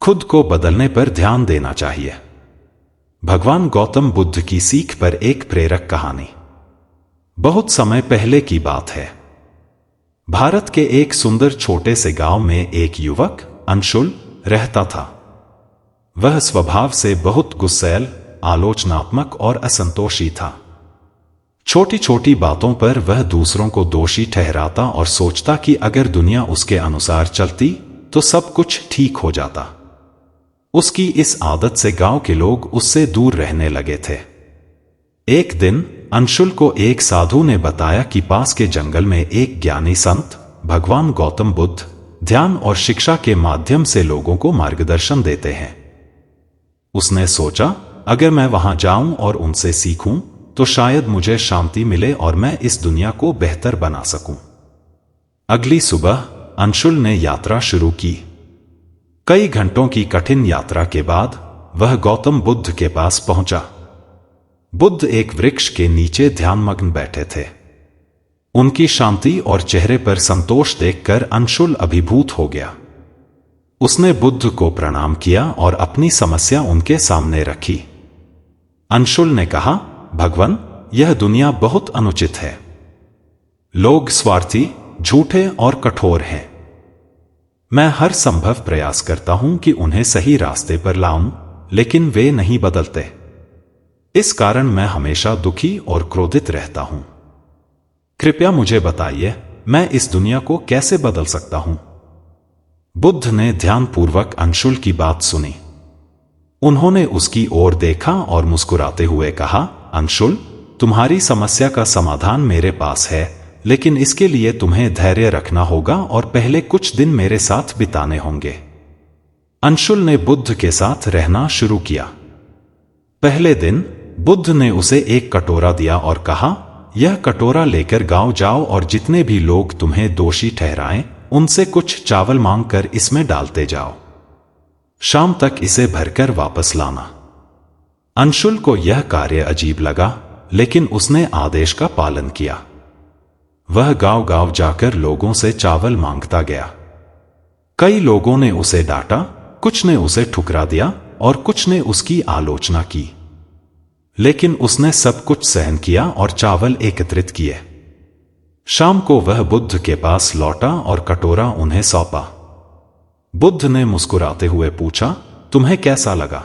खुद को बदलने पर ध्यान देना चाहिए। भगवान गौतम बुद्ध की सीख पर एक प्रेरक कहानी। बहुत समय पहले की बात है। भारत के एक सुंदर छोटे से गांव में एक युवक अंशुल रहता था। वह स्वभाव से बहुत गुस्सैल, आलोचनात्मक और असंतोषी था। छोटी छोटी बातों पर वह दूसरों को दोषी ठहराता और सोचता कि अगर दुनिया उसके अनुसार चलती तो सब कुछ ठीक हो जाता। उसकी इस आदत से गांव के लोग उससे दूर रहने लगे थे। एक दिन अंशुल को एक साधु ने बताया कि पास के जंगल में एक ज्ञानी संत भगवान गौतम बुद्ध ध्यान और शिक्षा के माध्यम से लोगों को मार्गदर्शन देते हैं। उसने सोचा, अगर मैं वहां जाऊं और उनसे सीखूं तो शायद मुझे शांति मिले और मैं इस दुनिया को बेहतर बना सकूं। अगली सुबह अंशुल ने यात्रा शुरू की। कई घंटों की कठिन यात्रा के बाद वह गौतम बुद्ध के पास पहुंचा। बुद्ध एक वृक्ष के नीचे ध्यानमग्न बैठे थे। उनकी शांति और चेहरे पर संतोष देखकर अंशुल अभिभूत हो गया। उसने बुद्ध को प्रणाम किया और अपनी समस्या उनके सामने रखी। अंशुल ने कहा, भगवान, यह दुनिया बहुत अनुचित है। लोग स्वार्थी, झूठे और कठोर हैं। मैं हर संभव प्रयास करता हूं कि उन्हें सही रास्ते पर लाऊं, लेकिन वे नहीं बदलते। इस कारण मैं हमेशा दुखी और क्रोधित रहता हूं। कृपया मुझे बताइए, मैं इस दुनिया को कैसे बदल सकता हूं? बुद्ध ने ध्यानपूर्वक अंशुल की बात सुनी। उन्होंने उसकी ओर देखा और मुस्कुराते हुए कहा, अंशुल, तुम्हारी समस्या का समाधान मेरे पास है, लेकिन इसके लिए तुम्हें धैर्य रखना होगा और पहले कुछ दिन मेरे साथ बिताने होंगे। अंशुल ने बुद्ध के साथ रहना शुरू किया। पहले दिन बुद्ध ने उसे एक कटोरा दिया और कहा, यह कटोरा लेकर गांव जाओ और जितने भी लोग तुम्हें दोषी ठहराएं, उनसे कुछ चावल मांगकर इसमें डालते जाओ। शाम तक इसे भरकर वापस लाना। अंशुल को यह कार्य अजीब लगा, लेकिन उसने आदेश का पालन किया। वह गांव गांव जाकर लोगों से चावल मांगता गया। कई लोगों ने उसे डांटा, कुछ ने उसे ठुकरा दिया और कुछ ने उसकी आलोचना की। लेकिन उसने सब कुछ सहन किया और चावल एकत्रित किए। शाम को वह बुद्ध के पास लौटा और कटोरा उन्हें सौंपा। बुद्ध ने मुस्कुराते हुए पूछा, तुम्हें कैसा लगा?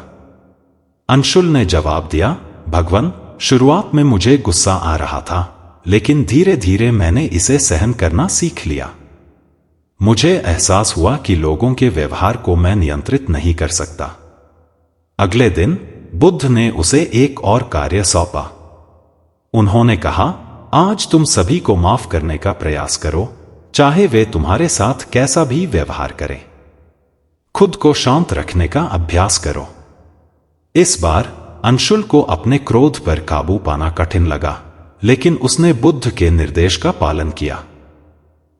अंशुल ने जवाब दिया, भगवान, शुरुआत में मुझे गुस्सा आ रहा था, लेकिन धीरे धीरे मैंने इसे सहन करना सीख लिया। मुझे एहसास हुआ कि लोगों के व्यवहार को मैं नियंत्रित नहीं कर सकता। अगले दिन बुद्ध ने उसे एक और कार्य सौंपा। उन्होंने कहा, आज तुम सभी को माफ करने का प्रयास करो, चाहे वे तुम्हारे साथ कैसा भी व्यवहार करें। खुद को शांत रखने का अभ्यास करो। इस बार अंशुल को अपने क्रोध पर काबू पाना कठिन लगा, लेकिन उसने बुद्ध के निर्देश का पालन किया।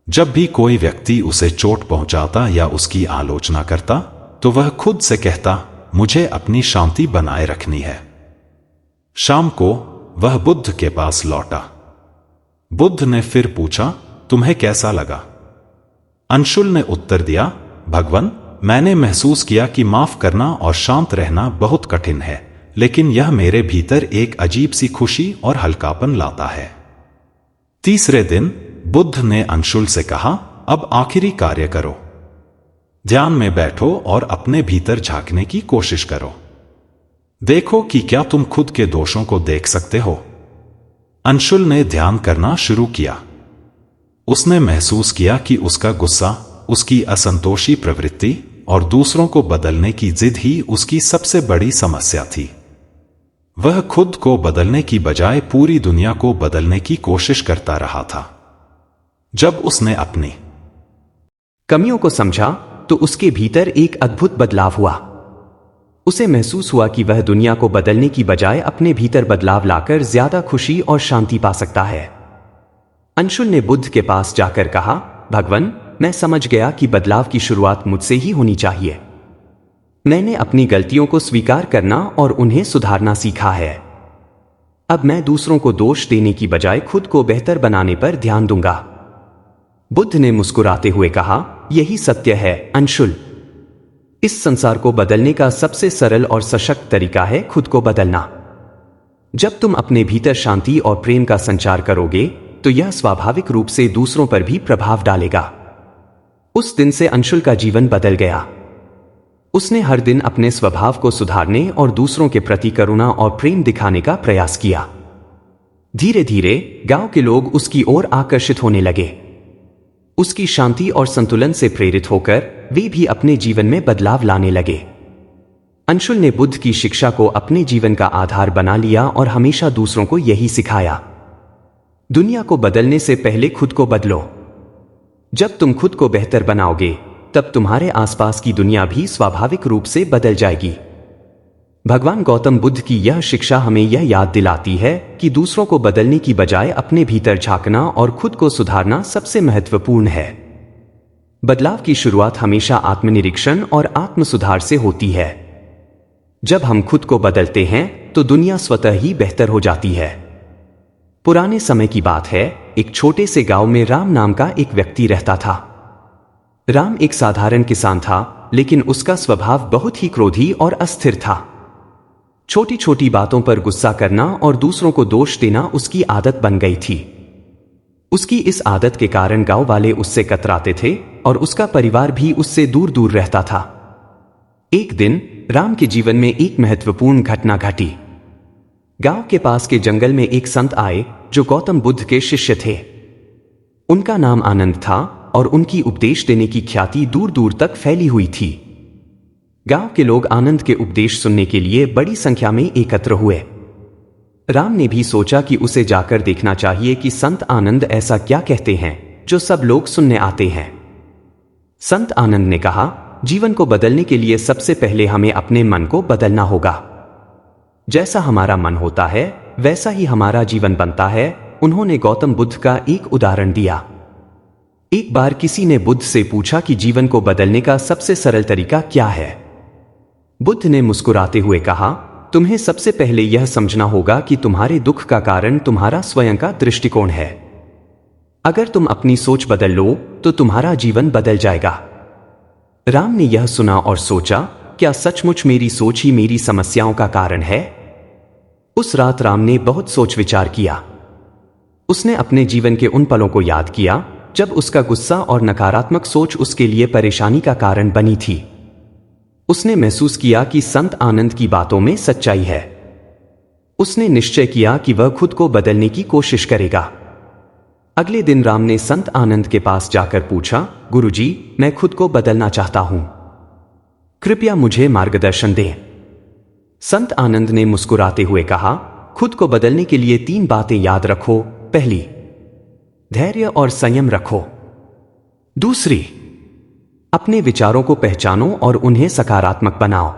जब भी कोई व्यक्ति उसे चोट पहुंचाता या उसकी आलोचना करता, तो वह खुद से कहता, मुझे अपनी शांति बनाए रखनी है। शाम को वह बुद्ध के पास लौटा। बुद्ध ने फिर पूछा, तुम्हें कैसा लगा? अंशुल ने उत्तर दिया, भगवान, मैंने महसूस किया कि माफ करना और शांत रहना बहुत कठिन है, लेकिन यह मेरे भीतर एक अजीब सी खुशी और हल्कापन लाता है। तीसरे दिन बुद्ध ने अंशुल से कहा, अब आखिरी कार्य करो। ध्यान में बैठो और अपने भीतर झांकने की कोशिश करो। देखो कि क्या तुम खुद के दोषों को देख सकते हो। अंशुल ने ध्यान करना शुरू किया। उसने महसूस किया कि उसका गुस्सा, उसकी असंतोषी प्रवृत्ति और दूसरों को बदलने की जिद ही उसकी सबसे बड़ी समस्या थी। वह खुद को बदलने की बजाय पूरी दुनिया को बदलने की कोशिश करता रहा था। जब उसने अपनी कमियों को समझा तो उसके भीतर एक अद्भुत बदलाव हुआ। उसे महसूस हुआ कि वह दुनिया को बदलने की बजाय अपने भीतर बदलाव लाकर ज्यादा खुशी और शांति पा सकता है। अंशुल ने बुद्ध के पास जाकर कहा, भगवान, मैं समझ गया कि बदलाव की शुरुआत मुझसे ही होनी चाहिए। मैंने अपनी गलतियों को स्वीकार करना और उन्हें सुधारना सीखा है। अब मैं दूसरों को दोष देने की बजाय खुद को बेहतर बनाने पर ध्यान दूंगा। बुद्ध ने मुस्कुराते हुए कहा, यही सत्य है अंशुल। इस संसार को बदलने का सबसे सरल और सशक्त तरीका है खुद को बदलना। जब तुम अपने भीतर शांति और प्रेम का संचार करोगे तो यह स्वाभाविक रूप से दूसरों पर भी प्रभाव डालेगा। उस दिन से अंशुल का जीवन बदल गया। उसने हर दिन अपने स्वभाव को सुधारने और दूसरों के प्रति करुणा और प्रेम दिखाने का प्रयास किया। धीरे धीरे गांव के लोग उसकी ओर आकर्षित होने लगे। उसकी शांति और संतुलन से प्रेरित होकर वे भी अपने जीवन में बदलाव लाने लगे। अंशुल ने बुद्ध की शिक्षा को अपने जीवन का आधार बना लिया और हमेशा दूसरों को यही सिखाया, दुनिया को बदलने से पहले खुद को बदलो। जब तुम खुद को बेहतर बनाओगे तब तुम्हारे आसपास की दुनिया भी स्वाभाविक रूप से बदल जाएगी। भगवान गौतम बुद्ध की यह शिक्षा हमें यह याद दिलाती है कि दूसरों को बदलने की बजाय अपने भीतर झांकना और खुद को सुधारना सबसे महत्वपूर्ण है। बदलाव की शुरुआत हमेशा आत्मनिरीक्षण और आत्मसुधार से होती है। जब हम खुद को बदलते हैं तो दुनिया स्वतः ही बेहतर हो जाती है। पुराने समय की बात है, एक छोटे से गांव में राम नाम का एक व्यक्ति रहता था। राम एक साधारण किसान था, लेकिन उसका स्वभाव बहुत ही क्रोधी और अस्थिर था। छोटी छोटी बातों पर गुस्सा करना और दूसरों को दोष देना उसकी आदत बन गई थी। उसकी इस आदत के कारण गांव वाले उससे कतराते थे और उसका परिवार भी उससे दूर दूर रहता था। एक दिन राम के जीवन में एक महत्वपूर्ण घटना घटी। गांव के पास के जंगल में एक संत आए जो गौतम बुद्ध के शिष्य थे। उनका नाम आनंद था और उनकी उपदेश देने की ख्याति दूर दूर तक फैली हुई थी। गांव के लोग आनंद के उपदेश सुनने के लिए बड़ी संख्या में एकत्र हुए। राम ने भी सोचा कि उसे जाकर देखना चाहिए कि संत आनंद ऐसा क्या कहते हैं जो सब लोग सुनने आते हैं। संत आनंद ने कहा, जीवन को बदलने के लिए सबसे पहले हमें अपने मन को बदलना होगा। जैसा हमारा मन होता है वैसा ही हमारा जीवन बनता है। उन्होंने गौतम बुद्ध का एक उदाहरण दिया। एक बार किसी ने बुद्ध से पूछा कि जीवन को बदलने का सबसे सरल तरीका क्या है। बुद्ध ने मुस्कुराते हुए कहा, तुम्हें सबसे पहले यह समझना होगा कि तुम्हारे दुख का कारण तुम्हारा स्वयं का दृष्टिकोण है। अगर तुम अपनी सोच बदल लो तो तुम्हारा जीवन बदल जाएगा। राम ने यह सुना और सोचा, क्या सचमुच मेरी सोच ही मेरी समस्याओं का कारण है? उस रात राम ने बहुत सोच विचार किया। उसने अपने जीवन के उन पलों को याद किया जब उसका गुस्सा और नकारात्मक सोच उसके लिए परेशानी का कारण बनी थी। उसने महसूस किया कि संत आनंद की बातों में सच्चाई है। उसने निश्चय किया कि वह खुद को बदलने की कोशिश करेगा। अगले दिन राम ने संत आनंद के पास जाकर पूछा, गुरुजी, मैं खुद को बदलना चाहता हूं, कृपया मुझे मार्गदर्शन दें। संत आनंद ने मुस्कुराते हुए कहा, खुद को बदलने के लिए 3 बातें याद रखो। पहली, धैर्य और संयम रखो। दूसरी, अपने विचारों को पहचानो और उन्हें सकारात्मक बनाओ।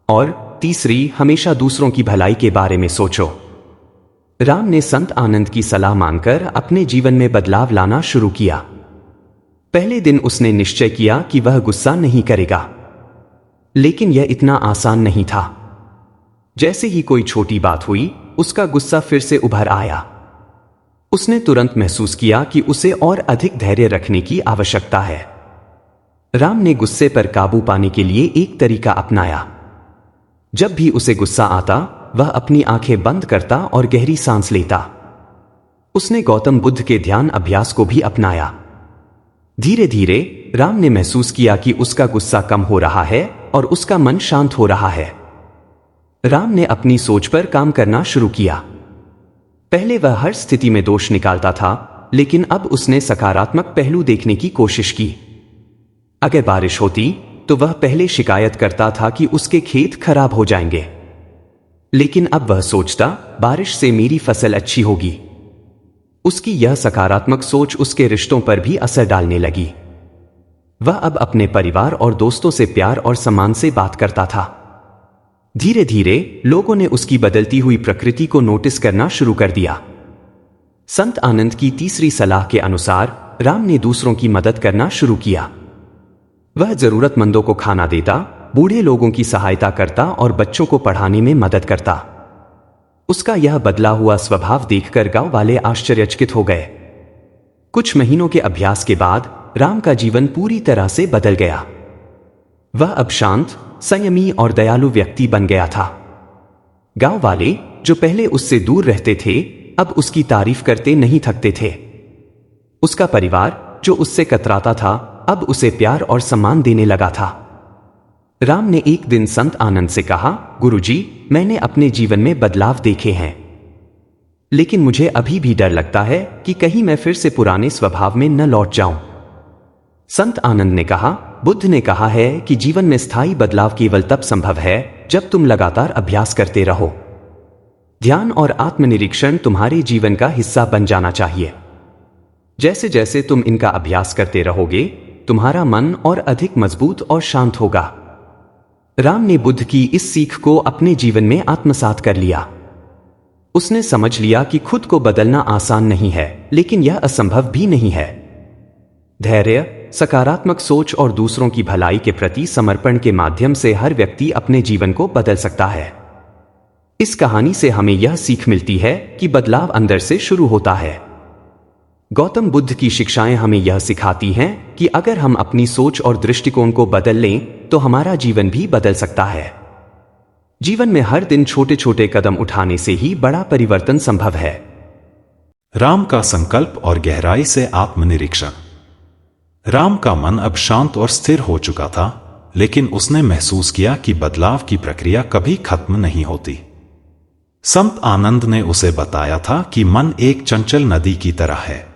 और तीसरी, हमेशा दूसरों की भलाई के बारे में सोचो। राम ने संत आनंद की सलाह मानकर अपने जीवन में बदलाव लाना शुरू किया। पहले दिन उसने निश्चय किया कि वह गुस्सा नहीं करेगा, लेकिन यह इतना आसान नहीं था। जैसे ही कोई छोटी बात हुई, उसका गुस्सा फिर से उभर आया। उसने तुरंत महसूस किया कि उसे और अधिक धैर्य रखने की आवश्यकता है। राम ने गुस्से पर काबू पाने के लिए एक तरीका अपनाया। जब भी उसे गुस्सा आता, वह अपनी आंखें बंद करता और गहरी सांस लेता। उसने गौतम बुद्ध के ध्यान अभ्यास को भी अपनाया। धीरे धीरे राम ने महसूस किया कि उसका गुस्सा कम हो रहा है और उसका मन शांत हो रहा है। राम ने अपनी सोच पर काम करना शुरू किया। पहले वह हर स्थिति में दोष निकालता था, लेकिन अब उसने सकारात्मक पहलू देखने की कोशिश की। अगर बारिश होती तो वह पहले शिकायत करता था कि उसके खेत खराब हो जाएंगे, लेकिन अब वह सोचता, बारिश से मेरी फसल अच्छी होगी। उसकी यह सकारात्मक सोच उसके रिश्तों पर भी असर डालने लगी। वह अब अपने परिवार और दोस्तों से प्यार और सम्मान से बात करता था। धीरे धीरे लोगों ने उसकी बदलती हुई प्रकृति को नोटिस करना शुरू कर दिया। संत आनंद की तीसरी सलाह के अनुसार राम ने दूसरों की मदद करना शुरू किया। वह जरूरतमंदों को खाना देता, बूढ़े लोगों की सहायता करता और बच्चों को पढ़ाने में मदद करता। उसका यह बदला हुआ स्वभाव देखकर गांव वाले आश्चर्यचकित हो गए। कुछ महीनों के अभ्यास के बाद राम का जीवन पूरी तरह से बदल गया। वह अब शांत, संयमी और दयालु व्यक्ति बन गया था। गांव वाले जो पहले उससे दूर रहते थे, अब उसकी तारीफ करते नहीं थकते थे। उसका परिवार जो उससे कतराता था, अब उसे प्यार और सम्मान देने लगा था। राम ने एक दिन संत आनंद से कहा, गुरुजी, मैंने अपने जीवन में बदलाव देखे हैं, लेकिन मुझे अभी भी डर लगता है कि कहीं मैं फिर से पुराने स्वभाव में न लौट जाऊं। संत आनंद ने कहा, बुद्ध ने कहा है कि जीवन में स्थायी बदलाव केवल तब संभव है जब तुम लगातार अभ्यास करते रहो। ध्यान और आत्मनिरीक्षण तुम्हारे जीवन का हिस्सा बन जाना चाहिए। जैसे जैसे तुम इनका अभ्यास करते रहोगे, तुम्हारा मन और अधिक मजबूत और शांत होगा। राम ने बुद्ध की इस सीख को अपने जीवन में आत्मसात कर लिया। उसने समझ लिया कि खुद को बदलना आसान नहीं है, लेकिन यह असंभव भी नहीं है। धैर्य, सकारात्मक सोच और दूसरों की भलाई के प्रति समर्पण के माध्यम से हर व्यक्ति अपने जीवन को बदल सकता है। इस कहानी से हमें यह सीख मिलती है कि बदलाव अंदर से शुरू होता है। गौतम बुद्ध की शिक्षाएं हमें यह सिखाती हैं कि अगर हम अपनी सोच और दृष्टिकोण को बदल लें तो हमारा जीवन भी बदल सकता है। जीवन में हर दिन छोटे छोटे कदम उठाने से ही बड़ा परिवर्तन संभव है। राम का संकल्प और गहराई से आत्मनिरीक्षण। राम का मन अब शांत और स्थिर हो चुका था, लेकिन उसने महसूस किया कि बदलाव की प्रक्रिया कभी खत्म नहीं होती। संत आनंद ने उसे बताया था कि मन एक चंचल नदी की तरह है।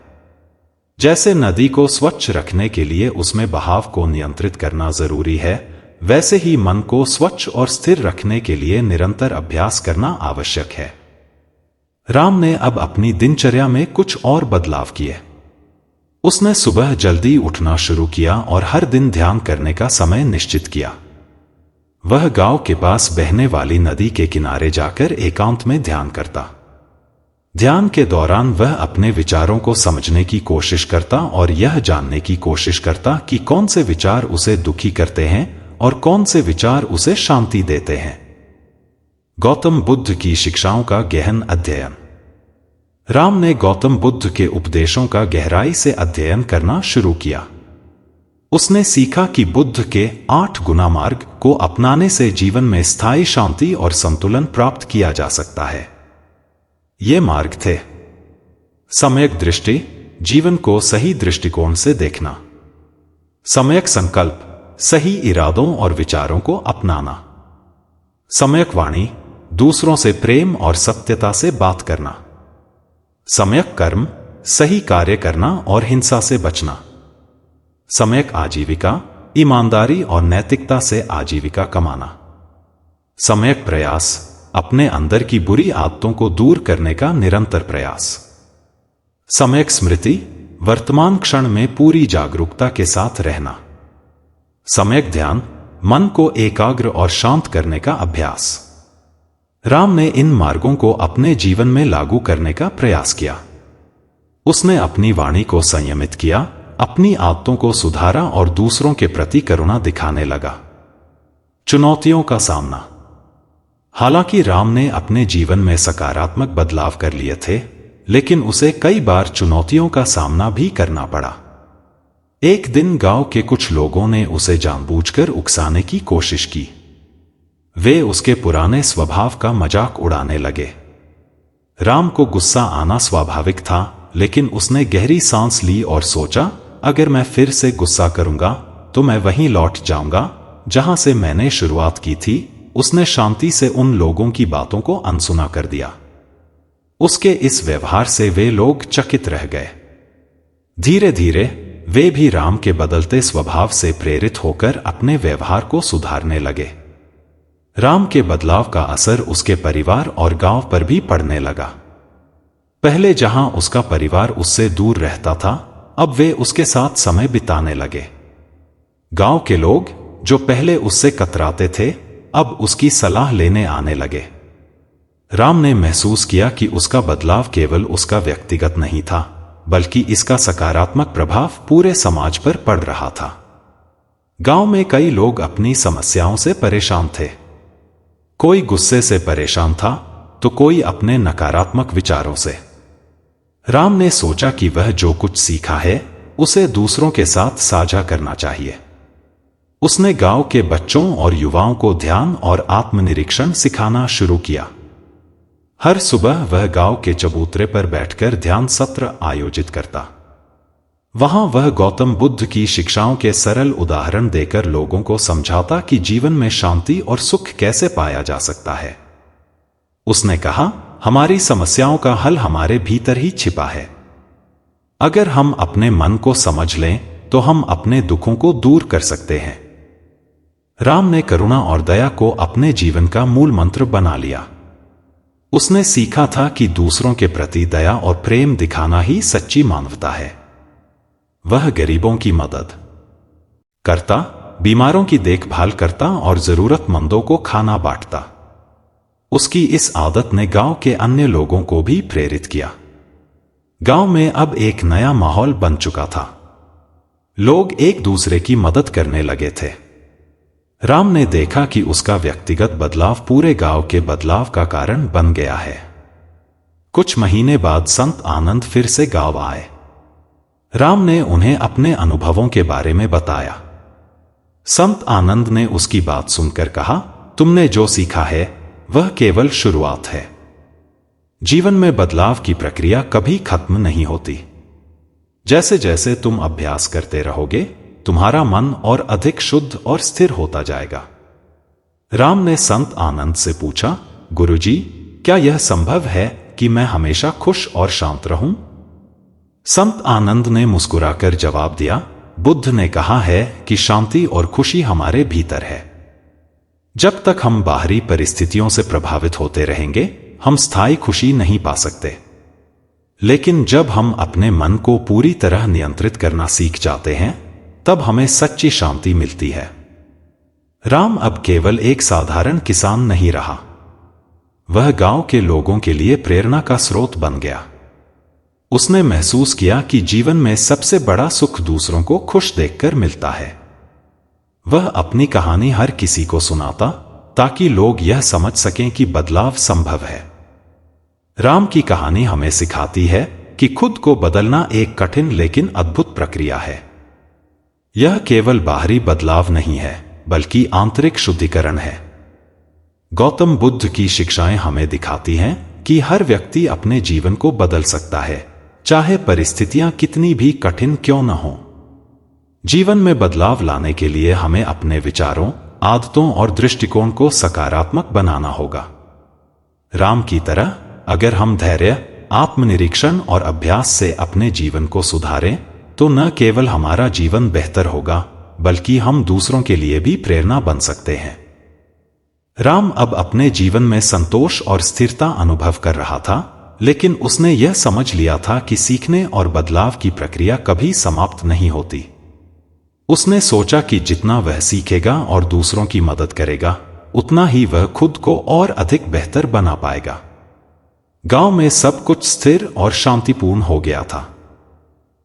जैसे नदी को स्वच्छ रखने के लिए उसमें बहाव को नियंत्रित करना जरूरी है, वैसे ही मन को स्वच्छ और स्थिर रखने के लिए निरंतर अभ्यास करना आवश्यक है। राम ने अब अपनी दिनचर्या में कुछ और बदलाव किए। उसने सुबह जल्दी उठना शुरू किया और हर दिन ध्यान करने का समय निश्चित किया। वह गांव के पास बहने वाली नदी के किनारे जाकर एकांत में ध्यान करता। ध्यान के दौरान वह अपने विचारों को समझने की कोशिश करता और यह जानने की कोशिश करता कि कौन से विचार उसे दुखी करते हैं और कौन से विचार उसे शांति देते हैं। गौतम बुद्ध की शिक्षाओं का गहन अध्ययन। राम ने गौतम बुद्ध के उपदेशों का गहराई से अध्ययन करना शुरू किया। उसने सीखा कि बुद्ध के 8 गुना मार्ग को अपनाने से जीवन में स्थायी शांति और संतुलन प्राप्त किया जा सकता है। ये मार्ग थे: सम्यक दृष्टि, जीवन को सही दृष्टिकोण से देखना; सम्यक संकल्प, सही इरादों और विचारों को अपनाना; सम्यक वाणी, दूसरों से प्रेम और सत्यता से बात करना; सम्यक कर्म, सही कार्य करना और हिंसा से बचना; सम्यक आजीविका, ईमानदारी और नैतिकता से आजीविका कमाना; सम्यक प्रयास, अपने अंदर की बुरी आदतों को दूर करने का निरंतर प्रयास; सम्यक स्मृति, वर्तमान क्षण में पूरी जागरूकता के साथ रहना; सम्यक ध्यान, मन को एकाग्र और शांत करने का अभ्यास। राम ने इन मार्गों को अपने जीवन में लागू करने का प्रयास किया। उसने अपनी वाणी को संयमित किया, अपनी आदतों को सुधारा और दूसरों के प्रति करुणा दिखाने लगा। चुनौतियों का सामना। हालांकि राम ने अपने जीवन में सकारात्मक बदलाव कर लिए थे, लेकिन उसे कई बार चुनौतियों का सामना भी करना पड़ा। एक दिन गांव के कुछ लोगों ने उसे जानबूझकर उकसाने की कोशिश की। वे उसके पुराने स्वभाव का मजाक उड़ाने लगे। राम को गुस्सा आना स्वाभाविक था, लेकिन उसने गहरी सांस ली और सोचा, अगर मैं फिर से गुस्सा करूंगा तो मैं वहीं लौट जाऊंगा जहां से मैंने शुरुआत की थी। उसने शांति से उन लोगों की बातों को अनसुना कर दिया। उसके इस व्यवहार से वे लोग चकित रह गए। धीरे धीरे वे भी राम के बदलते स्वभाव से प्रेरित होकर अपने व्यवहार को सुधारने लगे। राम के बदलाव का असर उसके परिवार और गांव पर भी पड़ने लगा। पहले जहां उसका परिवार उससे दूर रहता था, अब वे उसके साथ समय बिताने लगे। गांव के लोग जो पहले उससे कतराते थे, अब उसकी सलाह लेने आने लगे। राम ने महसूस किया कि उसका बदलाव केवल उसका व्यक्तिगत नहीं था, बल्कि इसका सकारात्मक प्रभाव पूरे समाज पर पड़ रहा था। गांव में कई लोग अपनी समस्याओं से परेशान थे। कोई गुस्से से परेशान था तो कोई अपने नकारात्मक विचारों से। राम ने सोचा कि वह जो कुछ सीखा है उसे दूसरों के साथ साझा करना चाहिए। उसने गांव के बच्चों और युवाओं को ध्यान और आत्मनिरीक्षण सिखाना शुरू किया। हर सुबह वह गांव के चबूतरे पर बैठकर ध्यान सत्र आयोजित करता। वहां वह गौतम बुद्ध की शिक्षाओं के सरल उदाहरण देकर लोगों को समझाता कि जीवन में शांति और सुख कैसे पाया जा सकता है। उसने कहा, हमारी समस्याओं का हल हमारे भीतर ही छिपा है। अगर हम अपने मन को समझ लें तो हम अपने दुखों को दूर कर सकते हैं। राम ने करुणा और दया को अपने जीवन का मूल मंत्र बना लिया। उसने सीखा था कि दूसरों के प्रति दया और प्रेम दिखाना ही सच्ची मानवता है। वह गरीबों की मदद करता, बीमारों की देखभाल करता और जरूरतमंदों को खाना बांटता। उसकी इस आदत ने गांव के अन्य लोगों को भी प्रेरित किया। गांव में अब एक नया माहौल बन चुका था। लोग एक दूसरे की मदद करने लगे थे। राम ने देखा कि उसका व्यक्तिगत बदलाव पूरे गांव के बदलाव का कारण बन गया है। कुछ महीने बाद संत आनंद फिर से गांव आए। राम ने उन्हें अपने अनुभवों के बारे में बताया। संत आनंद ने उसकी बात सुनकर कहा, तुमने जो सीखा है वह केवल शुरुआत है। जीवन में बदलाव की प्रक्रिया कभी खत्म नहीं होती। जैसे जैसे तुम अभ्यास करते रहोगे, तुम्हारा मन और अधिक शुद्ध और स्थिर होता जाएगा। राम ने संत आनंद से पूछा, गुरुजी, क्या यह संभव है कि मैं हमेशा खुश और शांत रहूं? संत आनंद ने मुस्कुराकर जवाब दिया, बुद्ध ने कहा है कि शांति और खुशी हमारे भीतर है। जब तक हम बाहरी परिस्थितियों से प्रभावित होते रहेंगे, हम स्थायी खुशी नहीं पा सकते। लेकिन जब हम अपने मन को पूरी तरह नियंत्रित करना सीख जाते हैं, तब हमें सच्ची शांति मिलती है। राम अब केवल एक साधारण किसान नहीं रहा। वह गांव के लोगों के लिए प्रेरणा का स्रोत बन गया। उसने महसूस किया कि जीवन में सबसे बड़ा सुख दूसरों को खुश देखकर मिलता है। वह अपनी कहानी हर किसी को सुनाता ताकि लोग यह समझ सकें कि बदलाव संभव है। राम की कहानी हमें सिखाती है कि खुद को बदलना एक कठिन लेकिन अद्भुत प्रक्रिया है। यह केवल बाहरी बदलाव नहीं है, बल्कि आंतरिक शुद्धिकरण है। गौतम बुद्ध की शिक्षाएं हमें दिखाती हैं कि हर व्यक्ति अपने जीवन को बदल सकता है, चाहे परिस्थितियां कितनी भी कठिन क्यों न हो। जीवन में बदलाव लाने के लिए हमें अपने विचारों, आदतों और दृष्टिकोण को सकारात्मक बनाना होगा। राम की तरह अगर हम धैर्य, आत्मनिरीक्षण और अभ्यास से अपने जीवन को सुधारें, तो न केवल हमारा जीवन बेहतर होगा, बल्कि हम दूसरों के लिए भी प्रेरणा बन सकते हैं। राम अब अपने जीवन में संतोष और स्थिरता अनुभव कर रहा था, लेकिन उसने यह समझ लिया था कि सीखने और बदलाव की प्रक्रिया कभी समाप्त नहीं होती। उसने सोचा कि जितना वह सीखेगा और दूसरों की मदद करेगा, उतना ही वह खुद को और अधिक बेहतर बना पाएगा। गांव में सब कुछ स्थिर और शांतिपूर्ण हो गया था।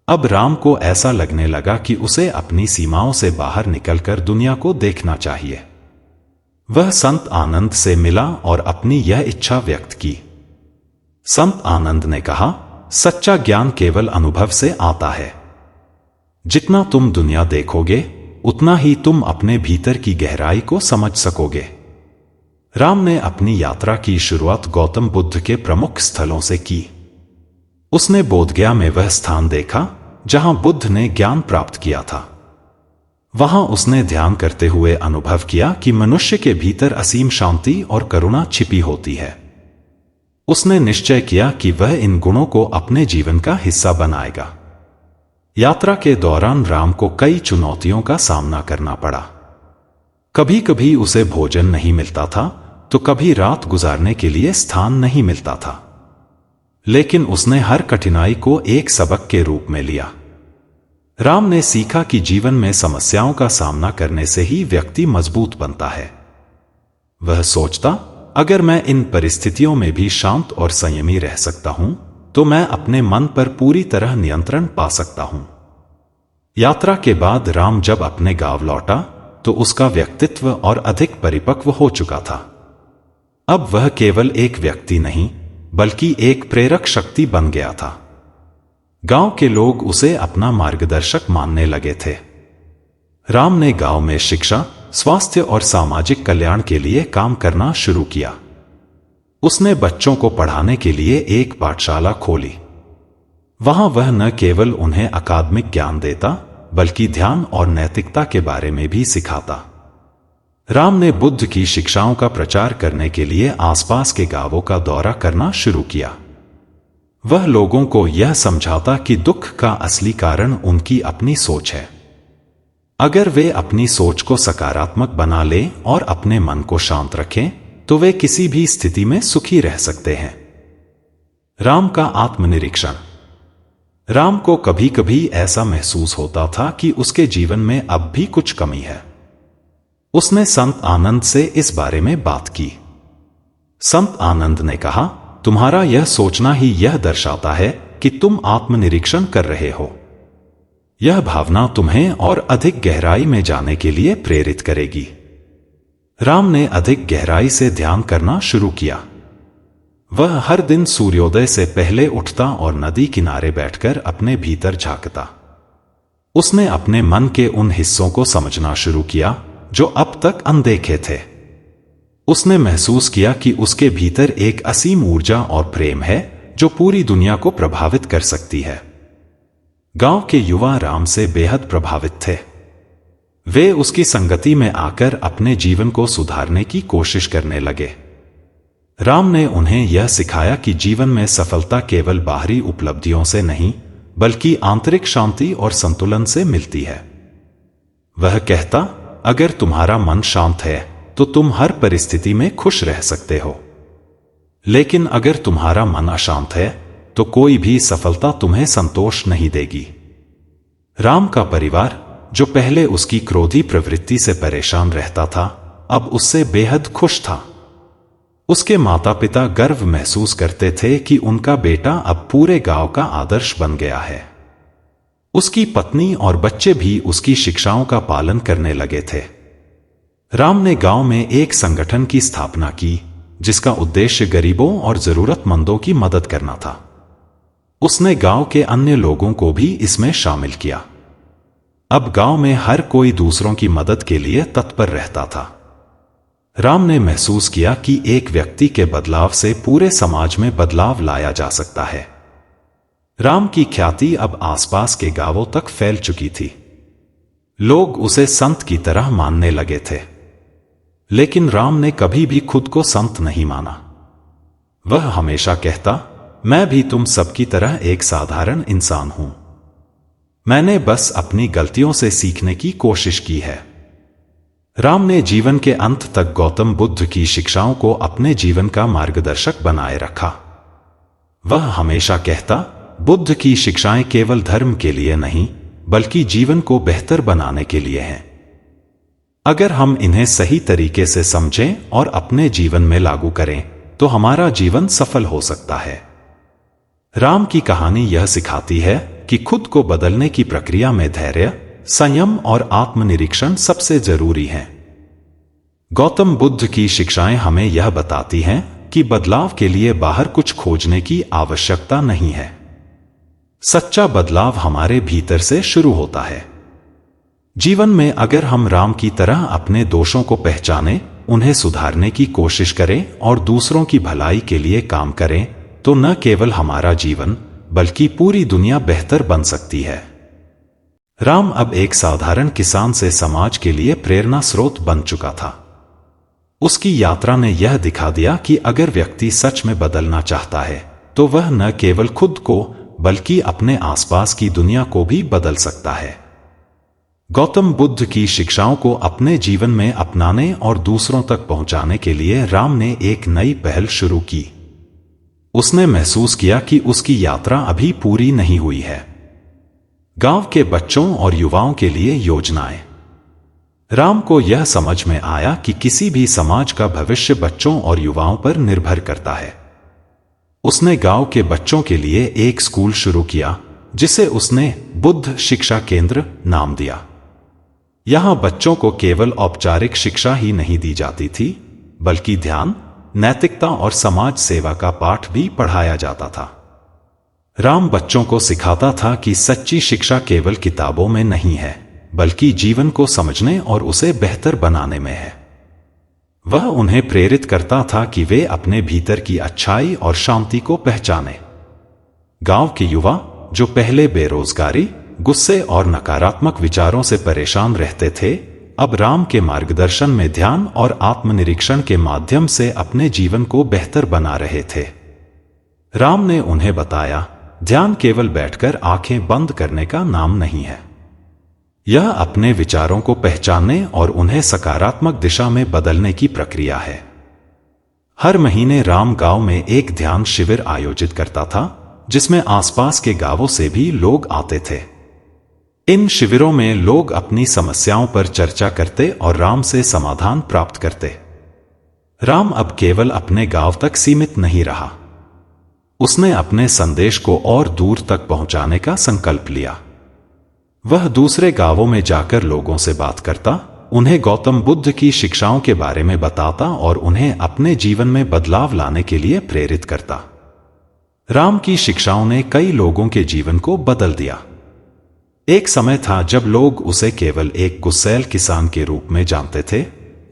अब राम को ऐसा लगने लगा कि उसे अपनी सीमाओं से बाहर निकलकर दुनिया को देखना चाहिए। वह संत आनंद से मिला और अपनी यह इच्छा व्यक्त की। संत आनंद ने कहा, सच्चा ज्ञान केवल अनुभव से आता है। जितना तुम दुनिया देखोगे, उतना ही तुम अपने भीतर की गहराई को समझ सकोगे। राम ने अपनी यात्रा की शुरुआत गौतम बुद्ध के प्रमुख स्थलों से की। उसने बोधगया में वह स्थान देखा जहां बुद्ध ने ज्ञान प्राप्त किया था। वहां उसने ध्यान करते हुए अनुभव किया कि मनुष्य के भीतर असीम शांति और करुणा छिपी होती है। उसने निश्चय किया कि वह इन गुणों को अपने जीवन का हिस्सा बनाएगा। यात्रा के दौरान राम को कई चुनौतियों का सामना करना पड़ा। कभी कभी उसे भोजन नहीं मिलता था, तो कभी रात गुजारने के लिए स्थान नहीं मिलता था। लेकिन उसने हर कठिनाई को एक सबक के रूप में लिया। राम ने सीखा कि जीवन में समस्याओं का सामना करने से ही व्यक्ति मजबूत बनता है। वह सोचता, अगर मैं इन परिस्थितियों में भी शांत और संयमी रह सकता हूं, तो मैं अपने मन पर पूरी तरह नियंत्रण पा सकता हूं। यात्रा के बाद राम जब अपने गांव लौटा, तो उसका व्यक्तित्व और अधिक परिपक्व हो चुका था। अब वह केवल एक व्यक्ति नहीं, बल्कि एक प्रेरक शक्ति बन गया था। गांव के लोग उसे अपना मार्गदर्शक मानने लगे थे। राम ने गांव में शिक्षा, स्वास्थ्य और सामाजिक कल्याण के लिए काम करना शुरू किया। उसने बच्चों को पढ़ाने के लिए एक पाठशाला खोली। वहां वह न केवल उन्हें अकादमिक ज्ञान देता, बल्कि ध्यान और नैतिकता के बारे में भी सिखाता। राम ने बुद्ध की शिक्षाओं का प्रचार करने के लिए आसपास के गांवों का दौरा करना शुरू किया। वह लोगों को यह समझाता कि दुख का असली कारण उनकी अपनी सोच है। अगर वे अपनी सोच को सकारात्मक बना लें और अपने मन को शांत रखें, तो वे किसी भी स्थिति में सुखी रह सकते हैं। राम का आत्मनिरीक्षण। राम को कभी कभी ऐसा महसूस होता था कि उसके जीवन में अब भी कुछ कमी है। उसने संत आनंद से इस बारे में बात की। संत आनंद ने कहा, तुम्हारा यह सोचना ही यह दर्शाता है कि तुम आत्मनिरीक्षण कर रहे हो। यह भावना तुम्हें और अधिक गहराई में जाने के लिए प्रेरित करेगी। राम ने अधिक गहराई से ध्यान करना शुरू किया। वह हर दिन सूर्योदय से पहले उठता और नदी किनारे बैठकर अपने भीतर झांकता। उसने अपने मन के उन हिस्सों को समझना शुरू किया जो अब तक अनदेखे थे। उसने महसूस किया कि उसके भीतर एक असीम ऊर्जा और प्रेम है जो पूरी दुनिया को प्रभावित कर सकती है। गांव के युवा राम से बेहद प्रभावित थे। वे उसकी संगति में आकर अपने जीवन को सुधारने की कोशिश करने लगे। राम ने उन्हें यह सिखाया कि जीवन में सफलता केवल बाहरी उपलब्धियों से नहीं, बल्कि आंतरिक शांति और संतुलन से मिलती है। वह कहता, अगर तुम्हारा मन शांत है तो तुम हर परिस्थिति में खुश रह सकते हो, लेकिन अगर तुम्हारा मन अशांत है तो कोई भी सफलता तुम्हें संतोष नहीं देगी। राम का परिवार, जो पहले उसकी क्रोधी प्रवृत्ति से परेशान रहता था, अब उससे बेहद खुश था। उसके माता पिता गर्व महसूस करते थे कि उनका बेटा अब पूरे गांव का आदर्श बन गया है। उसकी पत्नी और बच्चे भी उसकी शिक्षाओं का पालन करने लगे थे। राम ने गांव में एक संगठन की स्थापना की जिसका उद्देश्य गरीबों और जरूरतमंदों की मदद करना था। उसने गांव के अन्य लोगों को भी इसमें शामिल किया। अब गांव में हर कोई दूसरों की मदद के लिए तत्पर रहता था। राम ने महसूस किया कि एक व्यक्ति के बदलाव से पूरे समाज में बदलाव लाया जा सकता है। राम की ख्याति अब आसपास के गांवों तक फैल चुकी थी। लोग उसे संत की तरह मानने लगे थे, लेकिन राम ने कभी भी खुद को संत नहीं माना। वह हमेशा कहता, मैं भी तुम सबकी तरह एक साधारण इंसान हूं। मैंने बस अपनी गलतियों से सीखने की कोशिश की है। राम ने जीवन के अंत तक गौतम बुद्ध की शिक्षाओं को अपने जीवन का मार्गदर्शक बनाए रखा। वह हमेशा कहता, बुद्ध की शिक्षाएं केवल धर्म के लिए नहीं, बल्कि जीवन को बेहतर बनाने के लिए हैं। अगर हम इन्हें सही तरीके से समझें और अपने जीवन में लागू करें, तो हमारा जीवन सफल हो सकता है। राम की कहानी यह सिखाती है कि खुद को बदलने की प्रक्रिया में धैर्य, संयम और आत्मनिरीक्षण सबसे जरूरी हैं। गौतम बुद्ध की शिक्षाएं हमें यह बताती हैं कि बदलाव के लिए बाहर कुछ खोजने की आवश्यकता नहीं है। सच्चा बदलाव हमारे भीतर से शुरू होता है। जीवन में अगर हम राम की तरह अपने दोषों को पहचानें, उन्हें सुधारने की कोशिश करें और दूसरों की भलाई के लिए काम करें, तो न केवल हमारा जीवन बल्कि पूरी दुनिया बेहतर बन सकती है। राम अब एक साधारण किसान से समाज के लिए प्रेरणा स्रोत बन चुका था। उसकी यात्रा ने यह दिखा दिया कि अगर व्यक्ति सच में बदलना चाहता है, तो वह न केवल खुद को बल्कि अपने आसपास की दुनिया को भी बदल सकता है। गौतम बुद्ध की शिक्षाओं को अपने जीवन में अपनाने और दूसरों तक पहुंचाने के लिए राम ने एक नई पहल शुरू की। उसने महसूस किया कि उसकी यात्रा अभी पूरी नहीं हुई है। गांव के बच्चों और युवाओं के लिए योजनाएं। राम को यह समझ में आया कि किसी भी समाज का भविष्य बच्चों और युवाओं पर निर्भर करता है। उसने गांव के बच्चों के लिए एक स्कूल शुरू किया, जिसे उसने बुद्ध शिक्षा केंद्र नाम दिया। यहां बच्चों को केवल औपचारिक शिक्षा ही नहीं दी जाती थी, बल्कि ध्यान, नैतिकता और समाज सेवा का पाठ भी पढ़ाया जाता था। राम बच्चों को सिखाता था कि सच्ची शिक्षा केवल किताबों में नहीं है, बल्कि जीवन को समझने और उसे बेहतर बनाने में है। वह उन्हें प्रेरित करता था कि वे अपने भीतर की अच्छाई और शांति को पहचाने। गांव के युवा जो पहले बेरोजगारी, गुस्से और नकारात्मक विचारों से परेशान रहते थे, अब राम के मार्गदर्शन में ध्यान और आत्मनिरीक्षण के माध्यम से अपने जीवन को बेहतर बना रहे थे। राम ने उन्हें बताया, ध्यान केवल बैठकर आंखें बंद करने का नाम नहीं है। यह अपने विचारों को पहचानने और उन्हें सकारात्मक दिशा में बदलने की प्रक्रिया है। हर महीने राम गांव में एक ध्यान शिविर आयोजित करता था, जिसमें आसपास के गांवों से भी लोग आते थे। इन शिविरों में लोग अपनी समस्याओं पर चर्चा करते और राम से समाधान प्राप्त करते। राम अब केवल अपने गांव तक सीमित नहीं रहा। उसने अपने संदेश को और दूर तक पहुंचाने का संकल्प लिया। वह दूसरे गांवों में जाकर लोगों से बात करता, उन्हें गौतम बुद्ध की शिक्षाओं के बारे में बताता और उन्हें अपने जीवन में बदलाव लाने के लिए प्रेरित करता। राम की शिक्षाओं ने कई लोगों के जीवन को बदल दिया। एक समय था जब लोग उसे केवल एक गुस्सैल किसान के रूप में जानते थे,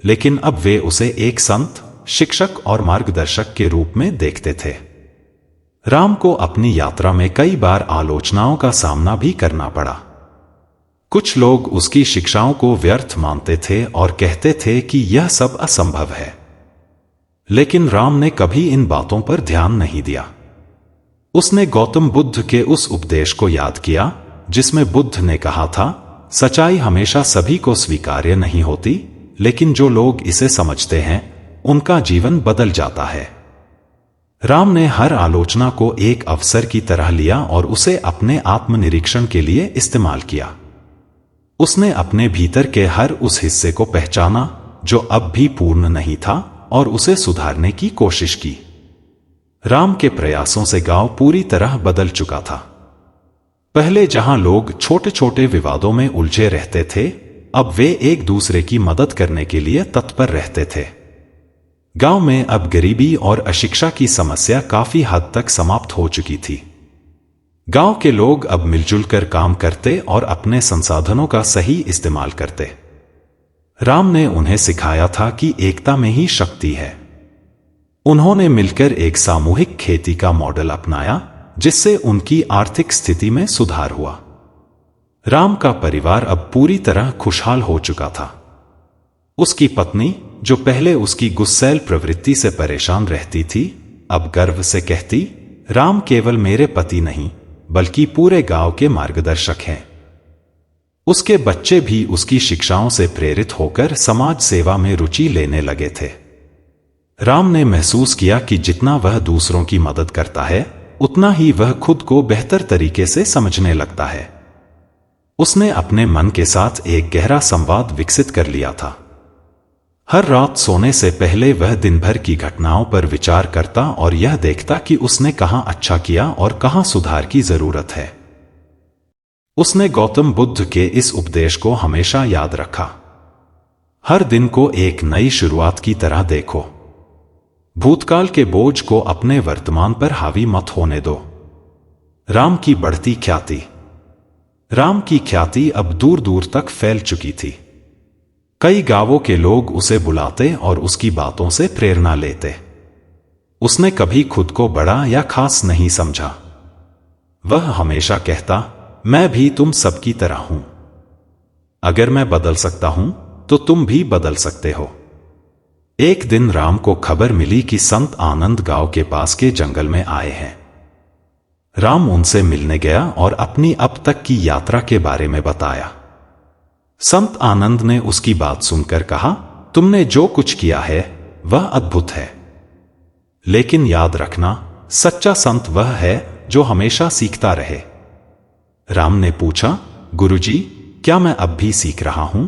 लेकिन अब वे उसे एक संत, शिक्षक और मार्गदर्शक के रूप में देखते थे। राम को अपनी यात्रा में कई बार आलोचनाओं का सामना भी करना पड़ा। कुछ लोग उसकी शिक्षाओं को व्यर्थ मानते थे और कहते थे कि यह सब असंभव है। लेकिन राम ने कभी इन बातों पर ध्यान नहीं दिया। उसने गौतम बुद्ध के उस उपदेश को याद किया जिसमें बुद्ध ने कहा था, सच्चाई हमेशा सभी को स्वीकार्य नहीं होती, लेकिन जो लोग इसे समझते हैं उनका जीवन बदल जाता है। राम ने हर आलोचना को एक अवसर की तरह लिया और उसे अपने आत्मनिरीक्षण के लिए इस्तेमाल किया। उसने अपने भीतर के हर उस हिस्से को पहचाना जो अब भी पूर्ण नहीं था और उसे सुधारने की कोशिश की। राम के प्रयासों से गांव पूरी तरह बदल चुका था। पहले जहां लोग छोटे छोटे विवादों में उलझे रहते थे, अब वे एक दूसरे की मदद करने के लिए तत्पर रहते थे। गांव में अब गरीबी और अशिक्षा की समस्या काफी हद तक समाप्त हो चुकी थी। गांव के लोग अब मिलजुल कर काम करते और अपने संसाधनों का सही इस्तेमाल करते। राम ने उन्हें सिखाया था कि एकता में ही शक्ति है। उन्होंने मिलकर एक सामूहिक खेती का मॉडल अपनाया, जिससे उनकी आर्थिक स्थिति में सुधार हुआ। राम का परिवार अब पूरी तरह खुशहाल हो चुका था। उसकी पत्नी, जो पहले उसकी गुस्सैल प्रवृत्ति से परेशान रहती थी, अब गर्व से कहती, राम केवल मेरे पति नहीं बल्कि पूरे गांव के मार्गदर्शक हैं। उसके बच्चे भी उसकी शिक्षाओं से प्रेरित होकर समाज सेवा में रुचि लेने लगे थे। राम ने महसूस किया कि जितना वह दूसरों की मदद करता है, उतना ही वह खुद को बेहतर तरीके से समझने लगता है। उसने अपने मन के साथ एक गहरा संवाद विकसित कर लिया था। हर रात सोने से पहले वह दिन भर की घटनाओं पर विचार करता और यह देखता कि उसने कहां अच्छा किया और कहां सुधार की जरूरत है। उसने गौतम बुद्ध के इस उपदेश को हमेशा याद रखा, हर दिन को एक नई शुरुआत की तरह देखो। भूतकाल के बोझ को अपने वर्तमान पर हावी मत होने दो। राम की बढ़ती ख्याति। राम की ख्याति अब दूर दूर तक फैल चुकी थी। कई गांवों के लोग उसे बुलाते और उसकी बातों से प्रेरणा लेते। उसने कभी खुद को बड़ा या खास नहीं समझा। वह हमेशा कहता, मैं भी तुम सबकी तरह हूं। अगर मैं बदल सकता हूं तो तुम भी बदल सकते हो। एक दिन राम को खबर मिली कि संत आनंद गांव के पास के जंगल में आए हैं। राम उनसे मिलने गया और अपनी अब तक की यात्रा के बारे में बताया। संत आनंद ने उसकी बात सुनकर कहा, तुमने जो कुछ किया है वह अद्भुत है, लेकिन याद रखना, सच्चा संत वह है जो हमेशा सीखता रहे। राम ने पूछा, गुरुजी, क्या मैं अब भी सीख रहा हूं?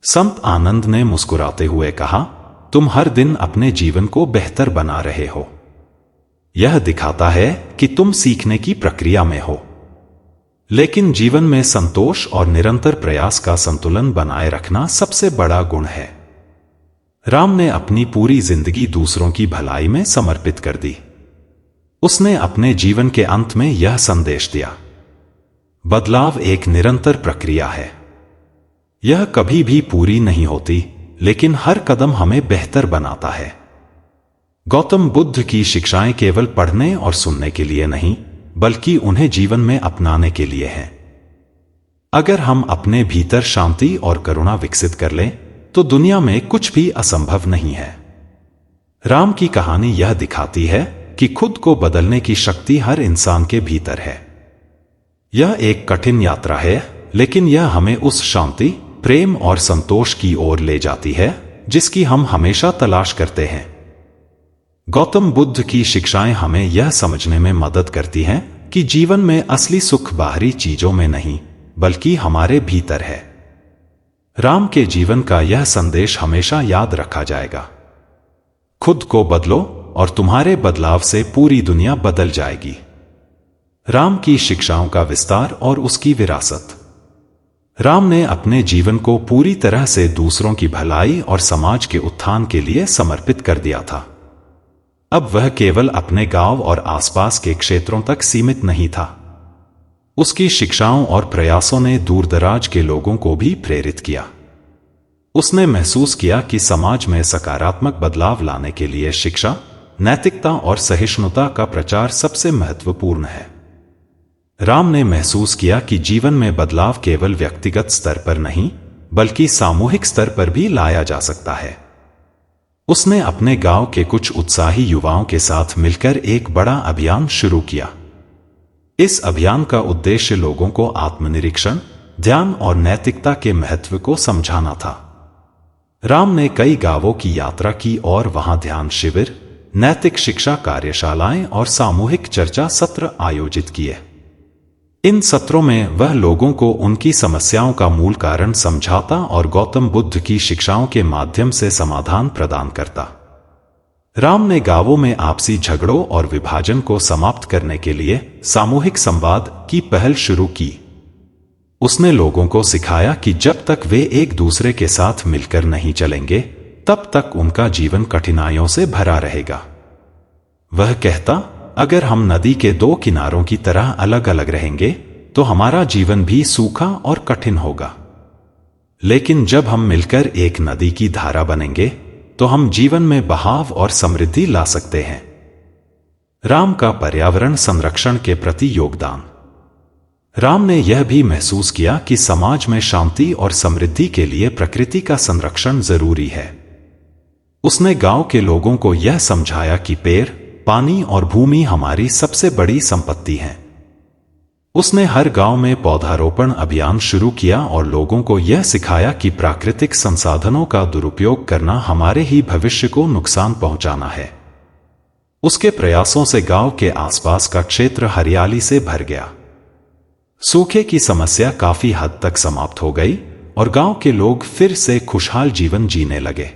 संत आनंद ने मुस्कुराते हुए कहा, तुम हर दिन अपने जीवन को बेहतर बना रहे हो। यह दिखाता है कि तुम सीखने की प्रक्रिया में हो। लेकिन जीवन में संतोष और निरंतर प्रयास का संतुलन बनाए रखना सबसे बड़ा गुण है। राम ने अपनी पूरी जिंदगी दूसरों की भलाई में समर्पित कर दी। उसने अपने जीवन के अंत में यह संदेश दिया, बदलाव एक निरंतर प्रक्रिया है। यह कभी भी पूरी नहीं होती, लेकिन हर कदम हमें बेहतर बनाता है। गौतम बुद्ध की शिक्षाएं केवल पढ़ने और सुनने के लिए नहीं, बल्कि उन्हें जीवन में अपनाने के लिए हैं। अगर हम अपने भीतर शांति और करुणा विकसित कर लें, तो दुनिया में कुछ भी असंभव नहीं है। राम की कहानी यह दिखाती है कि खुद को बदलने की शक्ति हर इंसान के भीतर है। यह एक कठिन यात्रा है, लेकिन यह हमें उस शांति, प्रेम और संतोष की ओर ले जाती है जिसकी हम हमेशा तलाश करते हैं। गौतम बुद्ध की शिक्षाएं हमें यह समझने में मदद करती हैं कि जीवन में असली सुख बाहरी चीजों में नहीं, बल्कि हमारे भीतर है। राम के जीवन का यह संदेश हमेशा याद रखा जाएगा। खुद को बदलो और तुम्हारे बदलाव से पूरी दुनिया बदल जाएगी। राम की शिक्षाओं का विस्तार और उसकी विरासत। राम ने अपने जीवन को पूरी तरह से दूसरों की भलाई और समाज के उत्थान के लिए समर्पित कर दिया था। अब वह केवल अपने गांव और आसपास के क्षेत्रों तक सीमित नहीं था। उसकी शिक्षाओं और प्रयासों ने दूरदराज के लोगों को भी प्रेरित किया। उसने महसूस किया कि समाज में सकारात्मक बदलाव लाने के लिए शिक्षा, नैतिकता और सहिष्णुता का प्रचार सबसे महत्वपूर्ण है। राम ने महसूस किया कि जीवन में बदलाव केवल व्यक्तिगत स्तर पर नहीं, बल्कि सामूहिक स्तर पर भी लाया जा सकता है। उसने अपने गांव के कुछ उत्साही युवाओं के साथ मिलकर एक बड़ा अभियान शुरू किया। इस अभियान का उद्देश्य लोगों को आत्मनिरीक्षण, ध्यान और नैतिकता के महत्व को समझाना था। राम ने कई गांवों की यात्रा की और वहां ध्यान शिविर, नैतिक शिक्षा कार्यशालाएं और सामूहिक चर्चा सत्र आयोजित किए। इन सत्रों में वह लोगों को उनकी समस्याओं का मूल कारण समझाता और गौतम बुद्ध की शिक्षाओं के माध्यम से समाधान प्रदान करता। राम ने गांवों में आपसी झगड़ों और विभाजन को समाप्त करने के लिए सामूहिक संवाद की पहल शुरू की। उसने लोगों को सिखाया कि जब तक वे एक दूसरे के साथ मिलकर नहीं चलेंगे, तब तक उनका जीवन कठिनाइयों से भरा रहेगा। वह कहता, अगर हम नदी के दो किनारों की तरह अलग अलग रहेंगे, तो हमारा जीवन भी सूखा और कठिन होगा। लेकिन जब हम मिलकर एक नदी की धारा बनेंगे, तो हम जीवन में बहाव और समृद्धि ला सकते हैं। राम का पर्यावरण संरक्षण के प्रति योगदान। राम ने यह भी महसूस किया कि समाज में शांति और समृद्धि के लिए प्रकृति का संरक्षण जरूरी है। उसने गांव के लोगों को यह समझाया कि पेड़, पानी और भूमि हमारी सबसे बड़ी संपत्ति हैं। उसने हर गांव में पौधारोपण अभियान शुरू किया और लोगों को यह सिखाया कि प्राकृतिक संसाधनों का दुरुपयोग करना हमारे ही भविष्य को नुकसान पहुंचाना है। उसके प्रयासों से गांव के आसपास का क्षेत्र हरियाली से भर गया। सूखे की समस्या काफी हद तक समाप्त हो गई और गांव के लोग फिर से खुशहाल जीवन जीने लगे।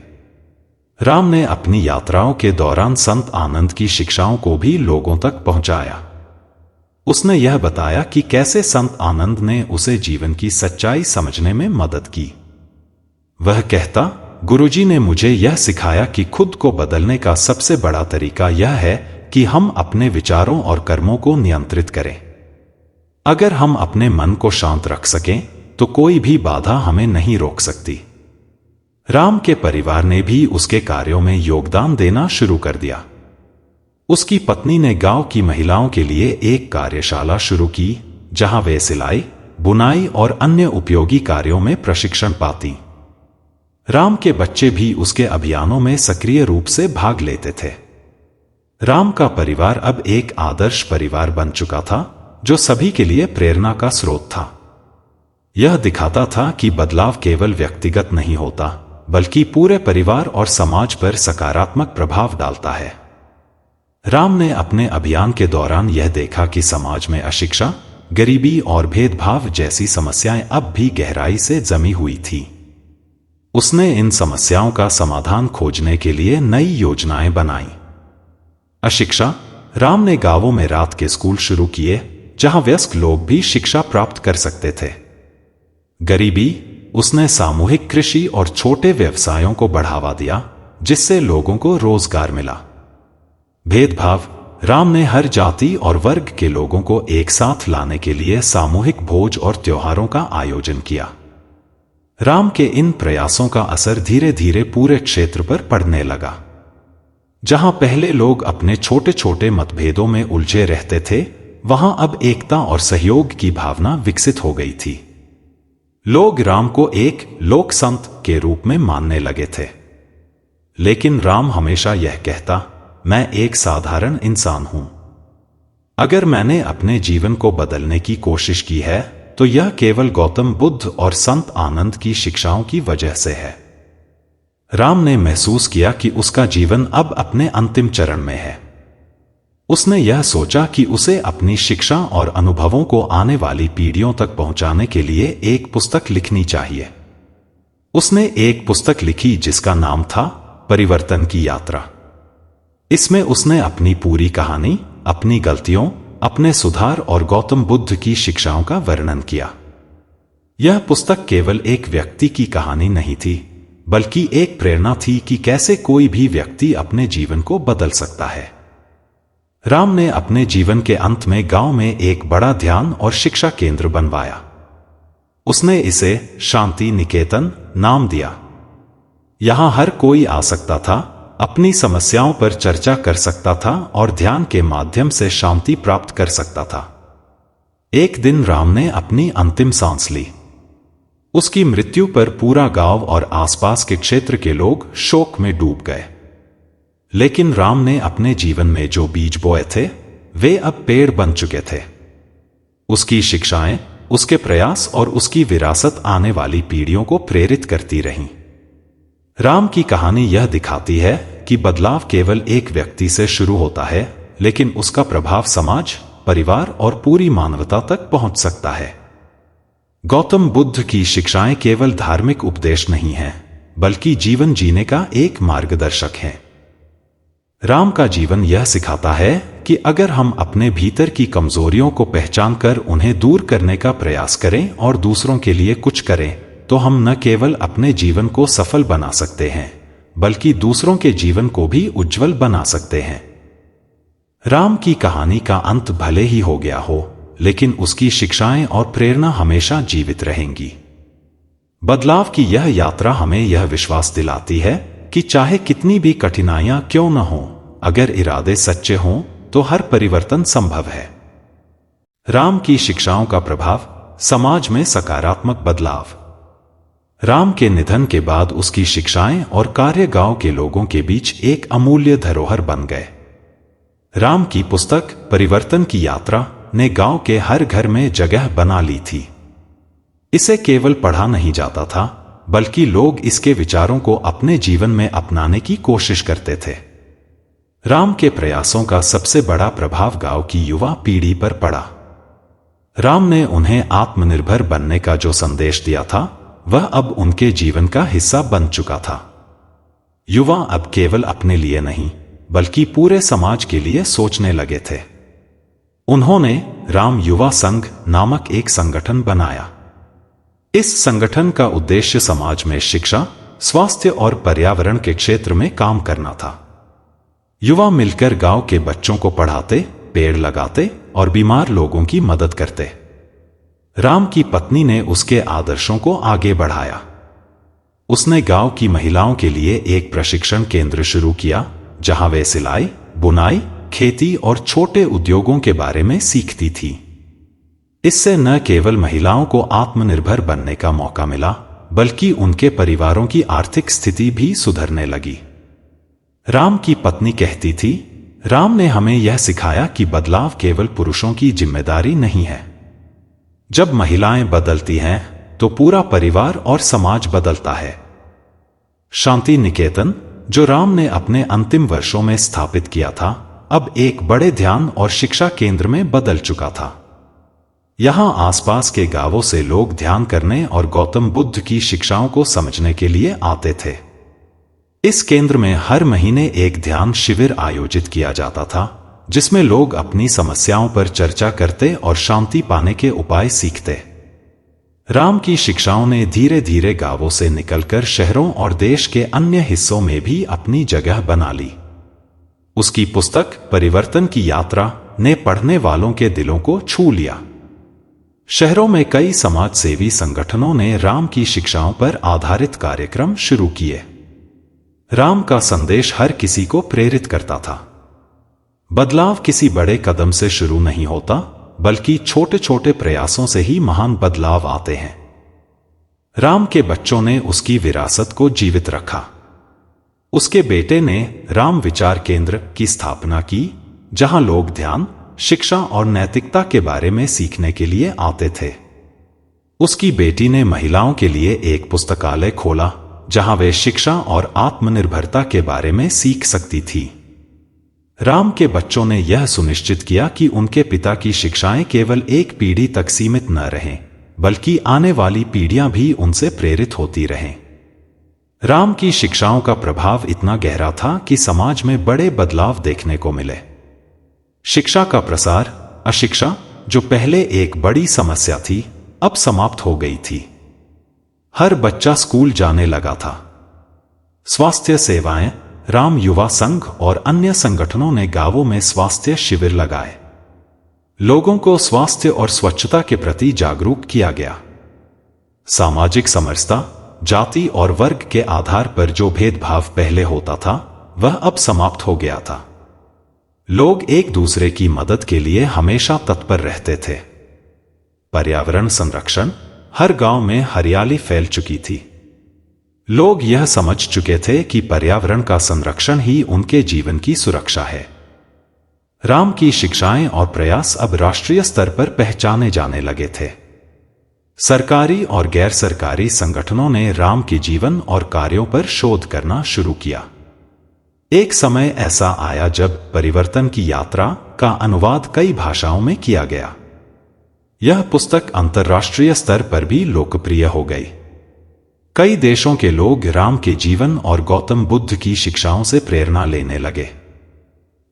राम ने अपनी यात्राओं के दौरान संत आनंद की शिक्षाओं को भी लोगों तक पहुंचाया। उसने यह बताया कि कैसे संत आनंद ने उसे जीवन की सच्चाई समझने में मदद की। वह कहता, गुरुजी ने मुझे यह सिखाया कि खुद को बदलने का सबसे बड़ा तरीका यह है कि हम अपने विचारों और कर्मों को नियंत्रित करें। अगर हम अपने मन को शांत रख सकें, तो कोई भी बाधा हमें नहीं रोक सकती। राम के परिवार ने भी उसके कार्यों में योगदान देना शुरू कर दिया। उसकी पत्नी ने गांव की महिलाओं के लिए एक कार्यशाला शुरू की, जहां वे सिलाई, बुनाई और अन्य उपयोगी कार्यों में प्रशिक्षण पाती। राम के बच्चे भी उसके अभियानों में सक्रिय रूप से भाग लेते थे। राम का परिवार अब एक आदर्श परिवार बन चुका था, जो सभी के लिए प्रेरणा का स्रोत था। यह दिखाता था कि बदलाव केवल व्यक्तिगत नहीं होता, बल्कि पूरे परिवार और समाज पर सकारात्मक प्रभाव डालता है। राम ने अपने अभियान के दौरान यह देखा कि समाज में अशिक्षा, गरीबी और भेदभाव जैसी समस्याएं अब भी गहराई से जमी हुई थी। उसने इन समस्याओं का समाधान खोजने के लिए नई योजनाएं बनाई। अशिक्षा। राम ने गांवों में रात के स्कूल शुरू किए, जहां वयस्क लोग भी शिक्षा प्राप्त कर सकते थे। गरीबी। उसने सामूहिक कृषि और छोटे व्यवसायों को बढ़ावा दिया, जिससे लोगों को रोजगार मिला। भेदभाव। राम ने हर जाति और वर्ग के लोगों को एक साथ लाने के लिए सामूहिक भोज और त्योहारों का आयोजन किया। राम के इन प्रयासों का असर धीरे धीरे पूरे क्षेत्र पर पड़ने लगा। जहां पहले लोग अपने छोटे छोटे मतभेदों में उलझे रहते थे, वहां अब एकता और सहयोग की भावना विकसित हो गई थी। लोग राम को एक लोक संत के रूप में मानने लगे थे। लेकिन राम हमेशा यह कहता, मैं एक साधारण इंसान हूं। अगर मैंने अपने जीवन को बदलने की कोशिश की है, तो यह केवल गौतम बुद्ध और संत आनंद की शिक्षाओं की वजह से है। राम ने महसूस किया कि उसका जीवन अब अपने अंतिम चरण में है। उसने यह सोचा कि उसे अपनी शिक्षा और अनुभवों को आने वाली पीढ़ियों तक पहुंचाने के लिए एक पुस्तक लिखनी चाहिए। उसने एक पुस्तक लिखी जिसका नाम था परिवर्तन की यात्रा। इसमें उसने अपनी पूरी कहानी, अपनी गलतियों, अपने सुधार और गौतम बुद्ध की शिक्षाओं का वर्णन किया। यह पुस्तक केवल एक व्यक्ति की कहानी नहीं थी, बल्कि एक प्रेरणा थी कि कैसे कोई भी व्यक्ति अपने जीवन को बदल सकता है। राम ने अपने जीवन के अंत में गांव में एक बड़ा ध्यान और शिक्षा केंद्र बनवाया। उसने इसे शांति निकेतन नाम दिया। यहां हर कोई आ सकता था, अपनी समस्याओं पर चर्चा कर सकता था और ध्यान के माध्यम से शांति प्राप्त कर सकता था। एक दिन राम ने अपनी अंतिम सांस ली। उसकी मृत्यु पर पूरा गांव और आसपास के क्षेत्र के लोग शोक में डूब गए। लेकिन राम ने अपने जीवन में जो बीज बोए थे, वे अब पेड़ बन चुके थे। उसकी शिक्षाएं, उसके प्रयास और उसकी विरासत आने वाली पीढ़ियों को प्रेरित करती रहीं। राम की कहानी यह दिखाती है कि बदलाव केवल एक व्यक्ति से शुरू होता है, लेकिन उसका प्रभाव समाज, परिवार और पूरी मानवता तक पहुंच सकता है। गौतम बुद्ध की शिक्षाएं केवल धार्मिक उपदेश नहीं हैं, बल्कि जीवन जीने का एक मार्गदर्शक हैं। राम का जीवन यह सिखाता है कि अगर हम अपने भीतर की कमजोरियों को पहचान कर उन्हें दूर करने का प्रयास करें और दूसरों के लिए कुछ करें, तो हम न केवल अपने जीवन को सफल बना सकते हैं, बल्कि दूसरों के जीवन को भी उज्जवल बना सकते हैं। राम की कहानी का अंत भले ही हो गया हो, लेकिन उसकी शिक्षाएं और प्रेरणा हमेशा जीवित रहेंगी। बदलाव की यह यात्रा हमें यह विश्वास दिलाती है कि चाहे कितनी भी कठिनाइयां क्यों न हों, अगर इरादे सच्चे हों तो हर परिवर्तन संभव है। राम की शिक्षाओं का प्रभाव, समाज में सकारात्मक बदलाव। राम के निधन के बाद उसकी शिक्षाएं और कार्य गांव के लोगों के बीच एक अमूल्य धरोहर बन गए। राम की पुस्तक परिवर्तन की यात्रा ने गांव के हर घर में जगह बना ली थी। इसे केवल पढ़ा नहीं जाता था, बल्कि लोग इसके विचारों को अपने जीवन में अपनाने की कोशिश करते थे। राम के प्रयासों का सबसे बड़ा प्रभाव गांव की युवा पीढ़ी पर पड़ा। राम ने उन्हें आत्मनिर्भर बनने का जो संदेश दिया था, वह अब उनके जीवन का हिस्सा बन चुका था। युवा अब केवल अपने लिए नहीं, बल्कि पूरे समाज के लिए सोचने लगे थे। उन्होंने राम युवा संघ नामक एक संगठन बनाया। इस संगठन का उद्देश्य समाज में शिक्षा, स्वास्थ्य और पर्यावरण के क्षेत्र में काम करना था। युवा मिलकर गांव के बच्चों को पढ़ाते, पेड़ लगाते और बीमार लोगों की मदद करते। राम की पत्नी ने उसके आदर्शों को आगे बढ़ाया। उसने गांव की महिलाओं के लिए एक प्रशिक्षण केंद्र शुरू किया, जहां वे सिलाई, बुनाई, खेती और छोटे उद्योगों के बारे में सीखती थी। इससे न केवल महिलाओं को आत्मनिर्भर बनने का मौका मिला, बल्कि उनके परिवारों की आर्थिक स्थिति भी सुधरने लगी। राम की पत्नी कहती थी, राम ने हमें यह सिखाया कि बदलाव केवल पुरुषों की जिम्मेदारी नहीं है। जब महिलाएं बदलती हैं, तो पूरा परिवार और समाज बदलता है। शांति निकेतन, जो राम ने अपने अंतिम वर्षों में स्थापित किया था, अब एक बड़े ध्यान और शिक्षा केंद्र में बदल चुका था। यहां आसपास के गांवों से लोग ध्यान करने और गौतम बुद्ध की शिक्षाओं को समझने के लिए आते थे। इस केंद्र में हर महीने एक ध्यान शिविर आयोजित किया जाता था, जिसमें लोग अपनी समस्याओं पर चर्चा करते और शांति पाने के उपाय सीखते। राम की शिक्षाओं ने धीरे धीरे गांवों से निकलकर शहरों और देश के अन्य हिस्सों में भी अपनी जगह बना ली। उसकी पुस्तक परिवर्तन की यात्रा ने पढ़ने वालों के दिलों को छू लिया। शहरों में कई समाज सेवी संगठनों ने राम की शिक्षाओं पर आधारित कार्यक्रम शुरू किए। राम का संदेश हर किसी को प्रेरित करता था। बदलाव किसी बड़े कदम से शुरू नहीं होता, बल्कि छोटे छोटे प्रयासों से ही महान बदलाव आते हैं। राम के बच्चों ने उसकी विरासत को जीवित रखा। उसके बेटे ने राम विचार केंद्र की स्थापना की, जहां लोग ध्यान, शिक्षा और नैतिकता के बारे में सीखने के लिए आते थे। उसकी बेटी ने महिलाओं के लिए एक पुस्तकालय खोला, जहां वे शिक्षा और आत्मनिर्भरता के बारे में सीख सकती थी। राम के बच्चों ने यह सुनिश्चित किया कि उनके पिता की शिक्षाएं केवल एक पीढ़ी तक सीमित न रहें, बल्कि आने वाली पीढ़ियां भी उनसे प्रेरित होती रहें। राम की शिक्षाओं का प्रभाव इतना गहरा था कि समाज में बड़े बदलाव देखने को मिले। शिक्षा का प्रसार, अशिक्षा, जो पहले एक बड़ी समस्या थी, अब समाप्त हो गई थी। हर बच्चा स्कूल जाने लगा था। स्वास्थ्य सेवाएं, राम युवा संघ और अन्य संगठनों ने गांवों में स्वास्थ्य शिविर लगाए। लोगों को स्वास्थ्य और स्वच्छता के प्रति जागरूक किया गया। सामाजिक समरसता, जाति और वर्ग के आधार पर जो भेदभाव पहले होता था, वह अब समाप्त हो गया था। लोग एक दूसरे की मदद के लिए हमेशा तत्पर रहते थे। पर्यावरण संरक्षण, हर गांव में हरियाली फैल चुकी थी। लोग यह समझ चुके थे कि पर्यावरण का संरक्षण ही उनके जीवन की सुरक्षा है। राम की शिक्षाएं और प्रयास अब राष्ट्रीय स्तर पर पहचाने जाने लगे थे। सरकारी और गैर सरकारी संगठनों ने राम के जीवन और कार्यों पर शोध करना शुरू किया। एक समय ऐसा आया जब परिवर्तन की यात्रा का अनुवाद कई भाषाओं में किया गया। यह पुस्तक अंतर्राष्ट्रीय स्तर पर भी लोकप्रिय हो गई। कई देशों के लोग राम के जीवन और गौतम बुद्ध की शिक्षाओं से प्रेरणा लेने लगे।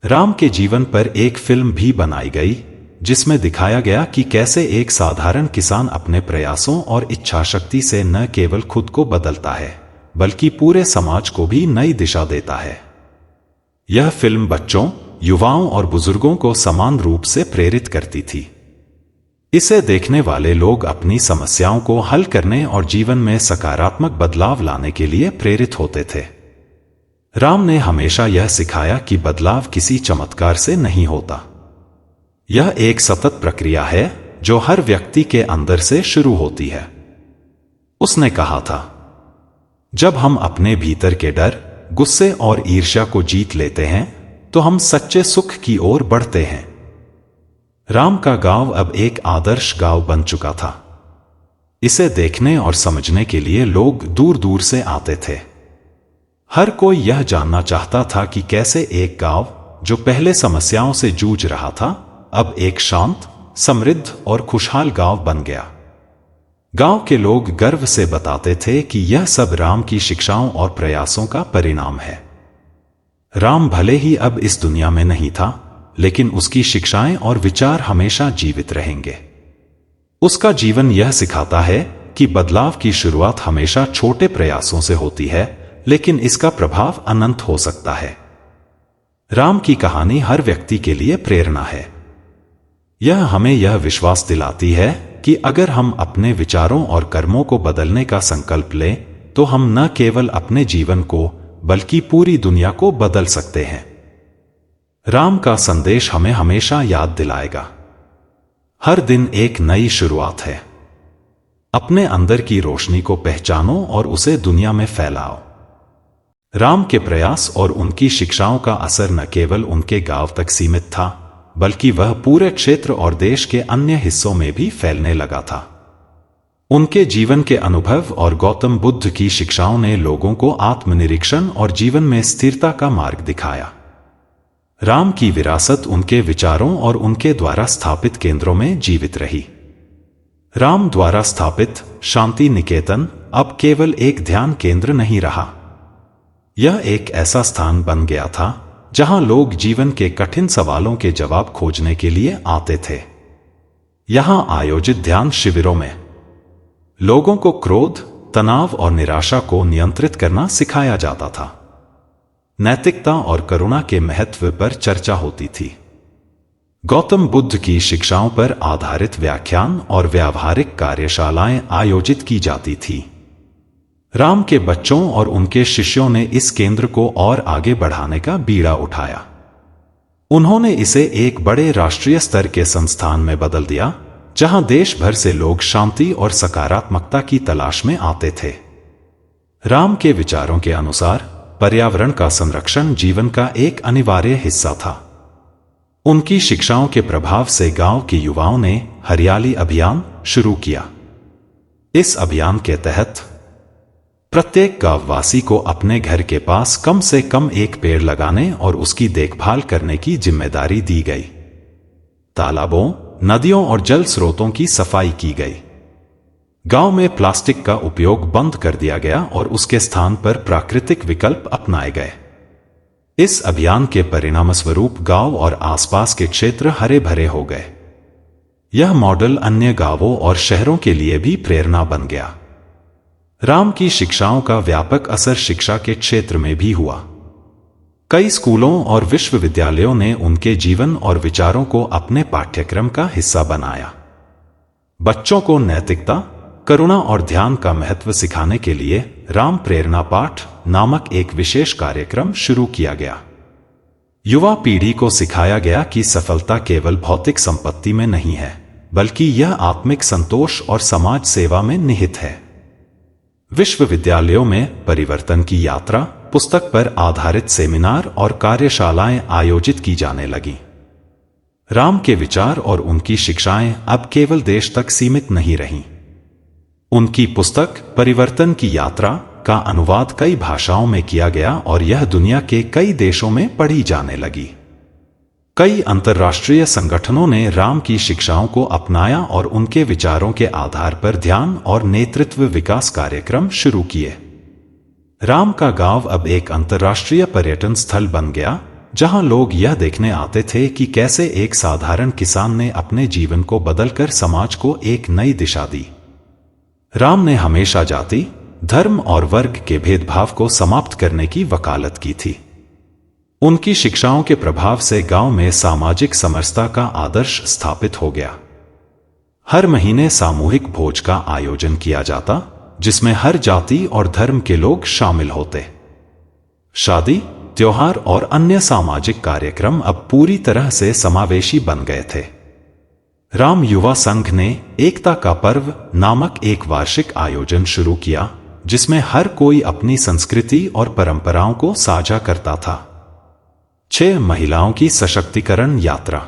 राम के जीवन पर एक फिल्म भी बनाई गई, जिसमें दिखाया गया कि कैसे एक साधारण किसान अपने प्रयासों और इच्छाशक्ति से न केवल खुद को बदलता है, बल्कि पूरे समाज को भी नई दिशा देता है। यह फिल्म बच्चों, युवाओं और बुजुर्गों को समान रूप से प्रेरित करती थी। इसे देखने वाले लोग अपनी समस्याओं को हल करने और जीवन में सकारात्मक बदलाव लाने के लिए प्रेरित होते थे। राम ने हमेशा यह सिखाया कि बदलाव किसी चमत्कार से नहीं होता। यह एक सतत प्रक्रिया है जो हर व्यक्ति के अंदर से शुरू होती है। उसने कहा था, जब हम अपने भीतर के डर, गुस्से और ईर्ष्या को जीत लेते हैं, तो हम सच्चे सुख की ओर बढ़ते हैं। राम का गांव अब एक आदर्श गांव बन चुका था। इसे देखने और समझने के लिए लोग दूर दूर से आते थे। हर कोई यह जानना चाहता था कि कैसे एक गांव, जो पहले समस्याओं से जूझ रहा था, अब एक शांत, समृद्ध और खुशहाल गांव बन गया। गांव के लोग गर्व से बताते थे कि यह सब राम की शिक्षाओं और प्रयासों का परिणाम है। राम भले ही अब इस दुनिया में नहीं था, लेकिन उसकी शिक्षाएं और विचार हमेशा जीवित रहेंगे। उसका जीवन यह सिखाता है कि बदलाव की शुरुआत हमेशा छोटे प्रयासों से होती है, लेकिन इसका प्रभाव अनंत हो सकता है। राम की कहानी हर व्यक्ति के लिए प्रेरणा है। यह हमें यह विश्वास दिलाती है कि अगर हम अपने विचारों और कर्मों को बदलने का संकल्प लें, तो हम न केवल अपने जीवन को, बल्कि पूरी दुनिया को बदल सकते हैं। राम का संदेश हमें हमेशा याद दिलाएगा, हर दिन एक नई शुरुआत है। अपने अंदर की रोशनी को पहचानो और उसे दुनिया में फैलाओ। राम के प्रयास और उनकी शिक्षाओं का असर न केवल उनके गांव तक सीमित था, बल्कि वह पूरे क्षेत्र और देश के अन्य हिस्सों में भी फैलने लगा था। उनके जीवन के अनुभव और गौतम बुद्ध की शिक्षाओं ने लोगों को आत्मनिरीक्षण और जीवन में स्थिरता का मार्ग दिखाया। राम की विरासत उनके विचारों और उनके द्वारा स्थापित केंद्रों में जीवित रही। राम द्वारा स्थापित शांति निकेतन अब केवल एक ध्यान केंद्र नहीं रहा। यह एक ऐसा स्थान बन गया था जहां लोग जीवन के कठिन सवालों के जवाब खोजने के लिए आते थे। यहां आयोजित ध्यान शिविरों में लोगों को क्रोध, तनाव और निराशा को नियंत्रित करना सिखाया जाता था। नैतिकता और करुणा के महत्व पर चर्चा होती थी। गौतम बुद्ध की शिक्षाओं पर आधारित व्याख्यान और व्यावहारिक कार्यशालाएं आयोजित की जाती थी। राम के बच्चों और उनके शिष्यों ने इस केंद्र को और आगे बढ़ाने का बीड़ा उठाया। उन्होंने इसे एक बड़े राष्ट्रीय स्तर के संस्थान में बदल दिया, जहां देश भर से लोग शांति और सकारात्मकता की तलाश में आते थे। राम के विचारों के अनुसार पर्यावरण का संरक्षण जीवन का एक अनिवार्य हिस्सा था। उनकी शिक्षाओं के प्रभाव से गांव के युवाओं ने हरियाली अभियान शुरू किया। इस अभियान के तहत प्रत्येक गांववासी को अपने घर के पास कम से कम एक पेड़ लगाने और उसकी देखभाल करने की जिम्मेदारी दी गई। तालाबों, नदियों और जल स्रोतों की सफाई की गई। गांव में प्लास्टिक का उपयोग बंद कर दिया गया और उसके स्थान पर प्राकृतिक विकल्प अपनाए गए। इस अभियान के परिणामस्वरूप गांव और आसपास के क्षेत्र हरे भरे हो गए। यह मॉडल अन्य गांवों और शहरों के लिए भी प्रेरणा बन गया। राम की शिक्षाओं का व्यापक असर शिक्षा के क्षेत्र में भी हुआ। कई स्कूलों और विश्वविद्यालयों ने उनके जीवन और विचारों को अपने पाठ्यक्रम का हिस्सा बनाया। बच्चों को नैतिकता, करुणा और ध्यान का महत्व सिखाने के लिए राम प्रेरणा पाठ नामक एक विशेष कार्यक्रम शुरू किया गया। युवा पीढ़ी को सिखाया गया कि सफलता केवल भौतिक संपत्ति में नहीं है, बल्कि यह आत्मिक संतोष और समाज सेवा में निहित है। विश्वविद्यालयों में परिवर्तन की यात्रा पुस्तक पर आधारित सेमिनार और कार्यशालाएं आयोजित की जाने लगी। राम के विचार और उनकी शिक्षाएं अब केवल देश तक सीमित नहीं रहीं। उनकी पुस्तक परिवर्तन की यात्रा का अनुवाद कई भाषाओं में किया गया और यह दुनिया के कई देशों में पढ़ी जाने लगी। कई अंतर्राष्ट्रीय संगठनों ने राम की शिक्षाओं को अपनाया और उनके विचारों के आधार पर ध्यान और नेतृत्व विकास कार्यक्रम शुरू किए। राम का गांव अब एक अंतर्राष्ट्रीय पर्यटन स्थल बन गया, जहां लोग यह देखने आते थे कि कैसे एक साधारण किसान ने अपने जीवन को बदलकर समाज को एक नई दिशा दी। राम ने हमेशा जाति, धर्म और वर्ग के भेदभाव को समाप्त करने की वकालत की थी। उनकी शिक्षाओं के प्रभाव से गांव में सामाजिक समरसता का आदर्श स्थापित हो गया। हर महीने सामूहिक भोज का आयोजन किया जाता, जिसमें हर जाति और धर्म के लोग शामिल होते। शादी, त्योहार और अन्य सामाजिक कार्यक्रम अब पूरी तरह से समावेशी बन गए थे। राम युवा संघ ने एकता का पर्व नामक एक वार्षिक आयोजन शुरू किया, जिसमें हर कोई अपनी संस्कृति और परंपराओं को साझा करता था। 6 महिलाओं की सशक्तिकरण यात्रा।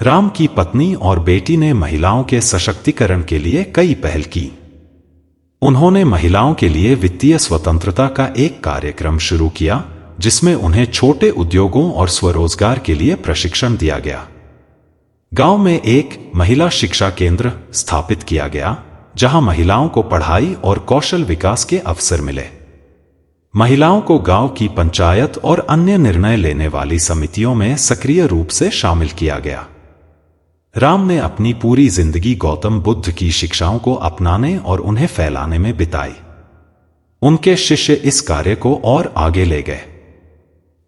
राम की पत्नी और बेटी ने महिलाओं के सशक्तिकरण के लिए कई पहल की। उन्होंने महिलाओं के लिए वित्तीय स्वतंत्रता का एक कार्यक्रम शुरू किया, जिसमें उन्हें छोटे उद्योगों और स्वरोजगार के लिए प्रशिक्षण दिया गया। गांव में एक महिला शिक्षा केंद्र स्थापित किया गया, जहां महिलाओं को पढ़ाई और कौशल विकास के अवसर मिले। महिलाओं को गांव की पंचायत और अन्य निर्णय लेने वाली समितियों में सक्रिय रूप से शामिल किया गया। राम ने अपनी पूरी जिंदगी गौतम बुद्ध की शिक्षाओं को अपनाने और उन्हें फैलाने में बिताई। उनके शिष्य इस कार्य को और आगे ले गए।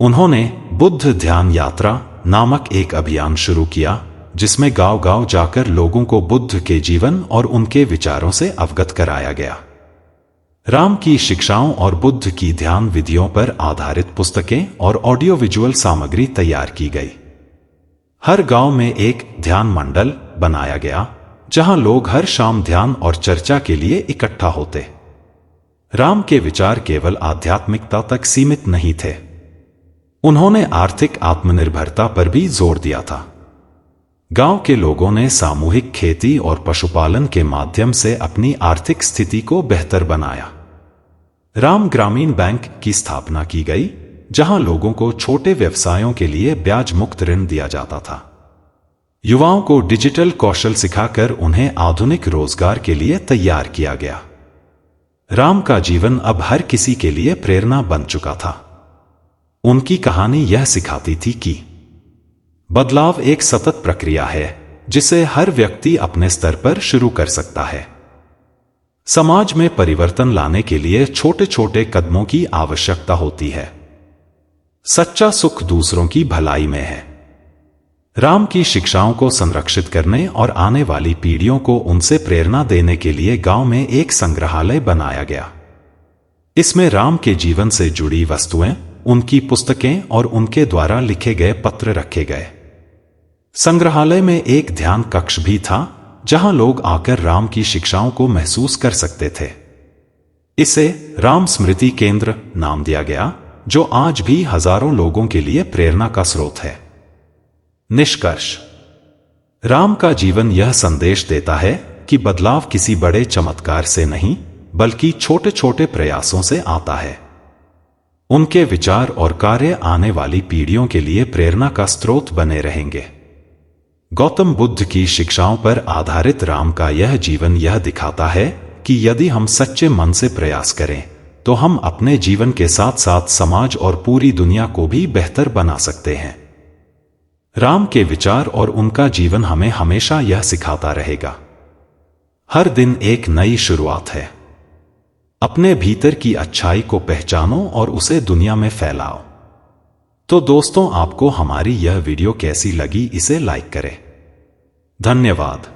उन्होंने बुद्ध ध्यान यात्रा नामक एक अभियान शुरू किया, जिसमें गांव-गांव जाकर लोगों को बुद्ध के जीवन और उनके विचारों से अवगत कराया गया। राम की शिक्षाओं और बुद्ध की ध्यान विधियों पर आधारित पुस्तकें और ऑडियो विजुअल सामग्री तैयार की गई। हर गांव में एक ध्यान मंडल बनाया गया, जहां लोग हर शाम ध्यान और चर्चा के लिए इकट्ठा होते। राम के विचार केवल आध्यात्मिकता तक सीमित नहीं थे। उन्होंने आर्थिक आत्मनिर्भरता पर भी जोर दिया था। गांव के लोगों ने सामूहिक खेती और पशुपालन के माध्यम से अपनी आर्थिक स्थिति को बेहतर बनाया। राम ग्रामीण बैंक की स्थापना की गई, जहां लोगों को छोटे व्यवसायों के लिए ब्याज मुक्त ऋण दिया जाता था। युवाओं को डिजिटल कौशल सिखाकर उन्हें आधुनिक रोजगार के लिए तैयार किया गया। राम का जीवन अब हर किसी के लिए प्रेरणा बन चुका था। उनकी कहानी यह सिखाती थी कि बदलाव एक सतत प्रक्रिया है, जिसे हर व्यक्ति अपने स्तर पर शुरू कर सकता है। समाज में परिवर्तन लाने के लिए छोटे छोटे कदमों की आवश्यकता होती है। सच्चा सुख दूसरों की भलाई में है। राम की शिक्षाओं को संरक्षित करने और आने वाली पीढ़ियों को उनसे प्रेरणा देने के लिए गांव में एक संग्रहालय बनाया गया। इसमें राम के जीवन से जुड़ी वस्तुएं, उनकी पुस्तकें और उनके द्वारा लिखे गए पत्र रखे गए। संग्रहालय में एक ध्यान कक्ष भी था जहां लोग आकर राम की शिक्षाओं को महसूस कर सकते थे। इसे राम स्मृति केंद्र नाम दिया गया, जो आज भी हजारों लोगों के लिए प्रेरणा का स्रोत है। निष्कर्ष: राम का जीवन यह संदेश देता है कि बदलाव किसी बड़े चमत्कार से नहीं, बल्कि छोटे छोटे प्रयासों से आता है। उनके विचार और कार्य आने वाली पीढ़ियों के लिए प्रेरणा का स्रोत बने रहेंगे। गौतम बुद्ध की शिक्षाओं पर आधारित राम का यह जीवन यह दिखाता है कि यदि हम सच्चे मन से प्रयास करें तो हम अपने जीवन के साथ साथ समाज और पूरी दुनिया को भी बेहतर बना सकते हैं। राम के विचार और उनका जीवन हमें हमेशा यह सिखाता रहेगा, हर दिन एक नई शुरुआत है। अपने भीतर की अच्छाई को पहचानो और उसे दुनिया में फैलाओ। तो दोस्तों, आपको हमारी यह वीडियो कैसी लगी, इसे लाइक करें। धन्यवाद।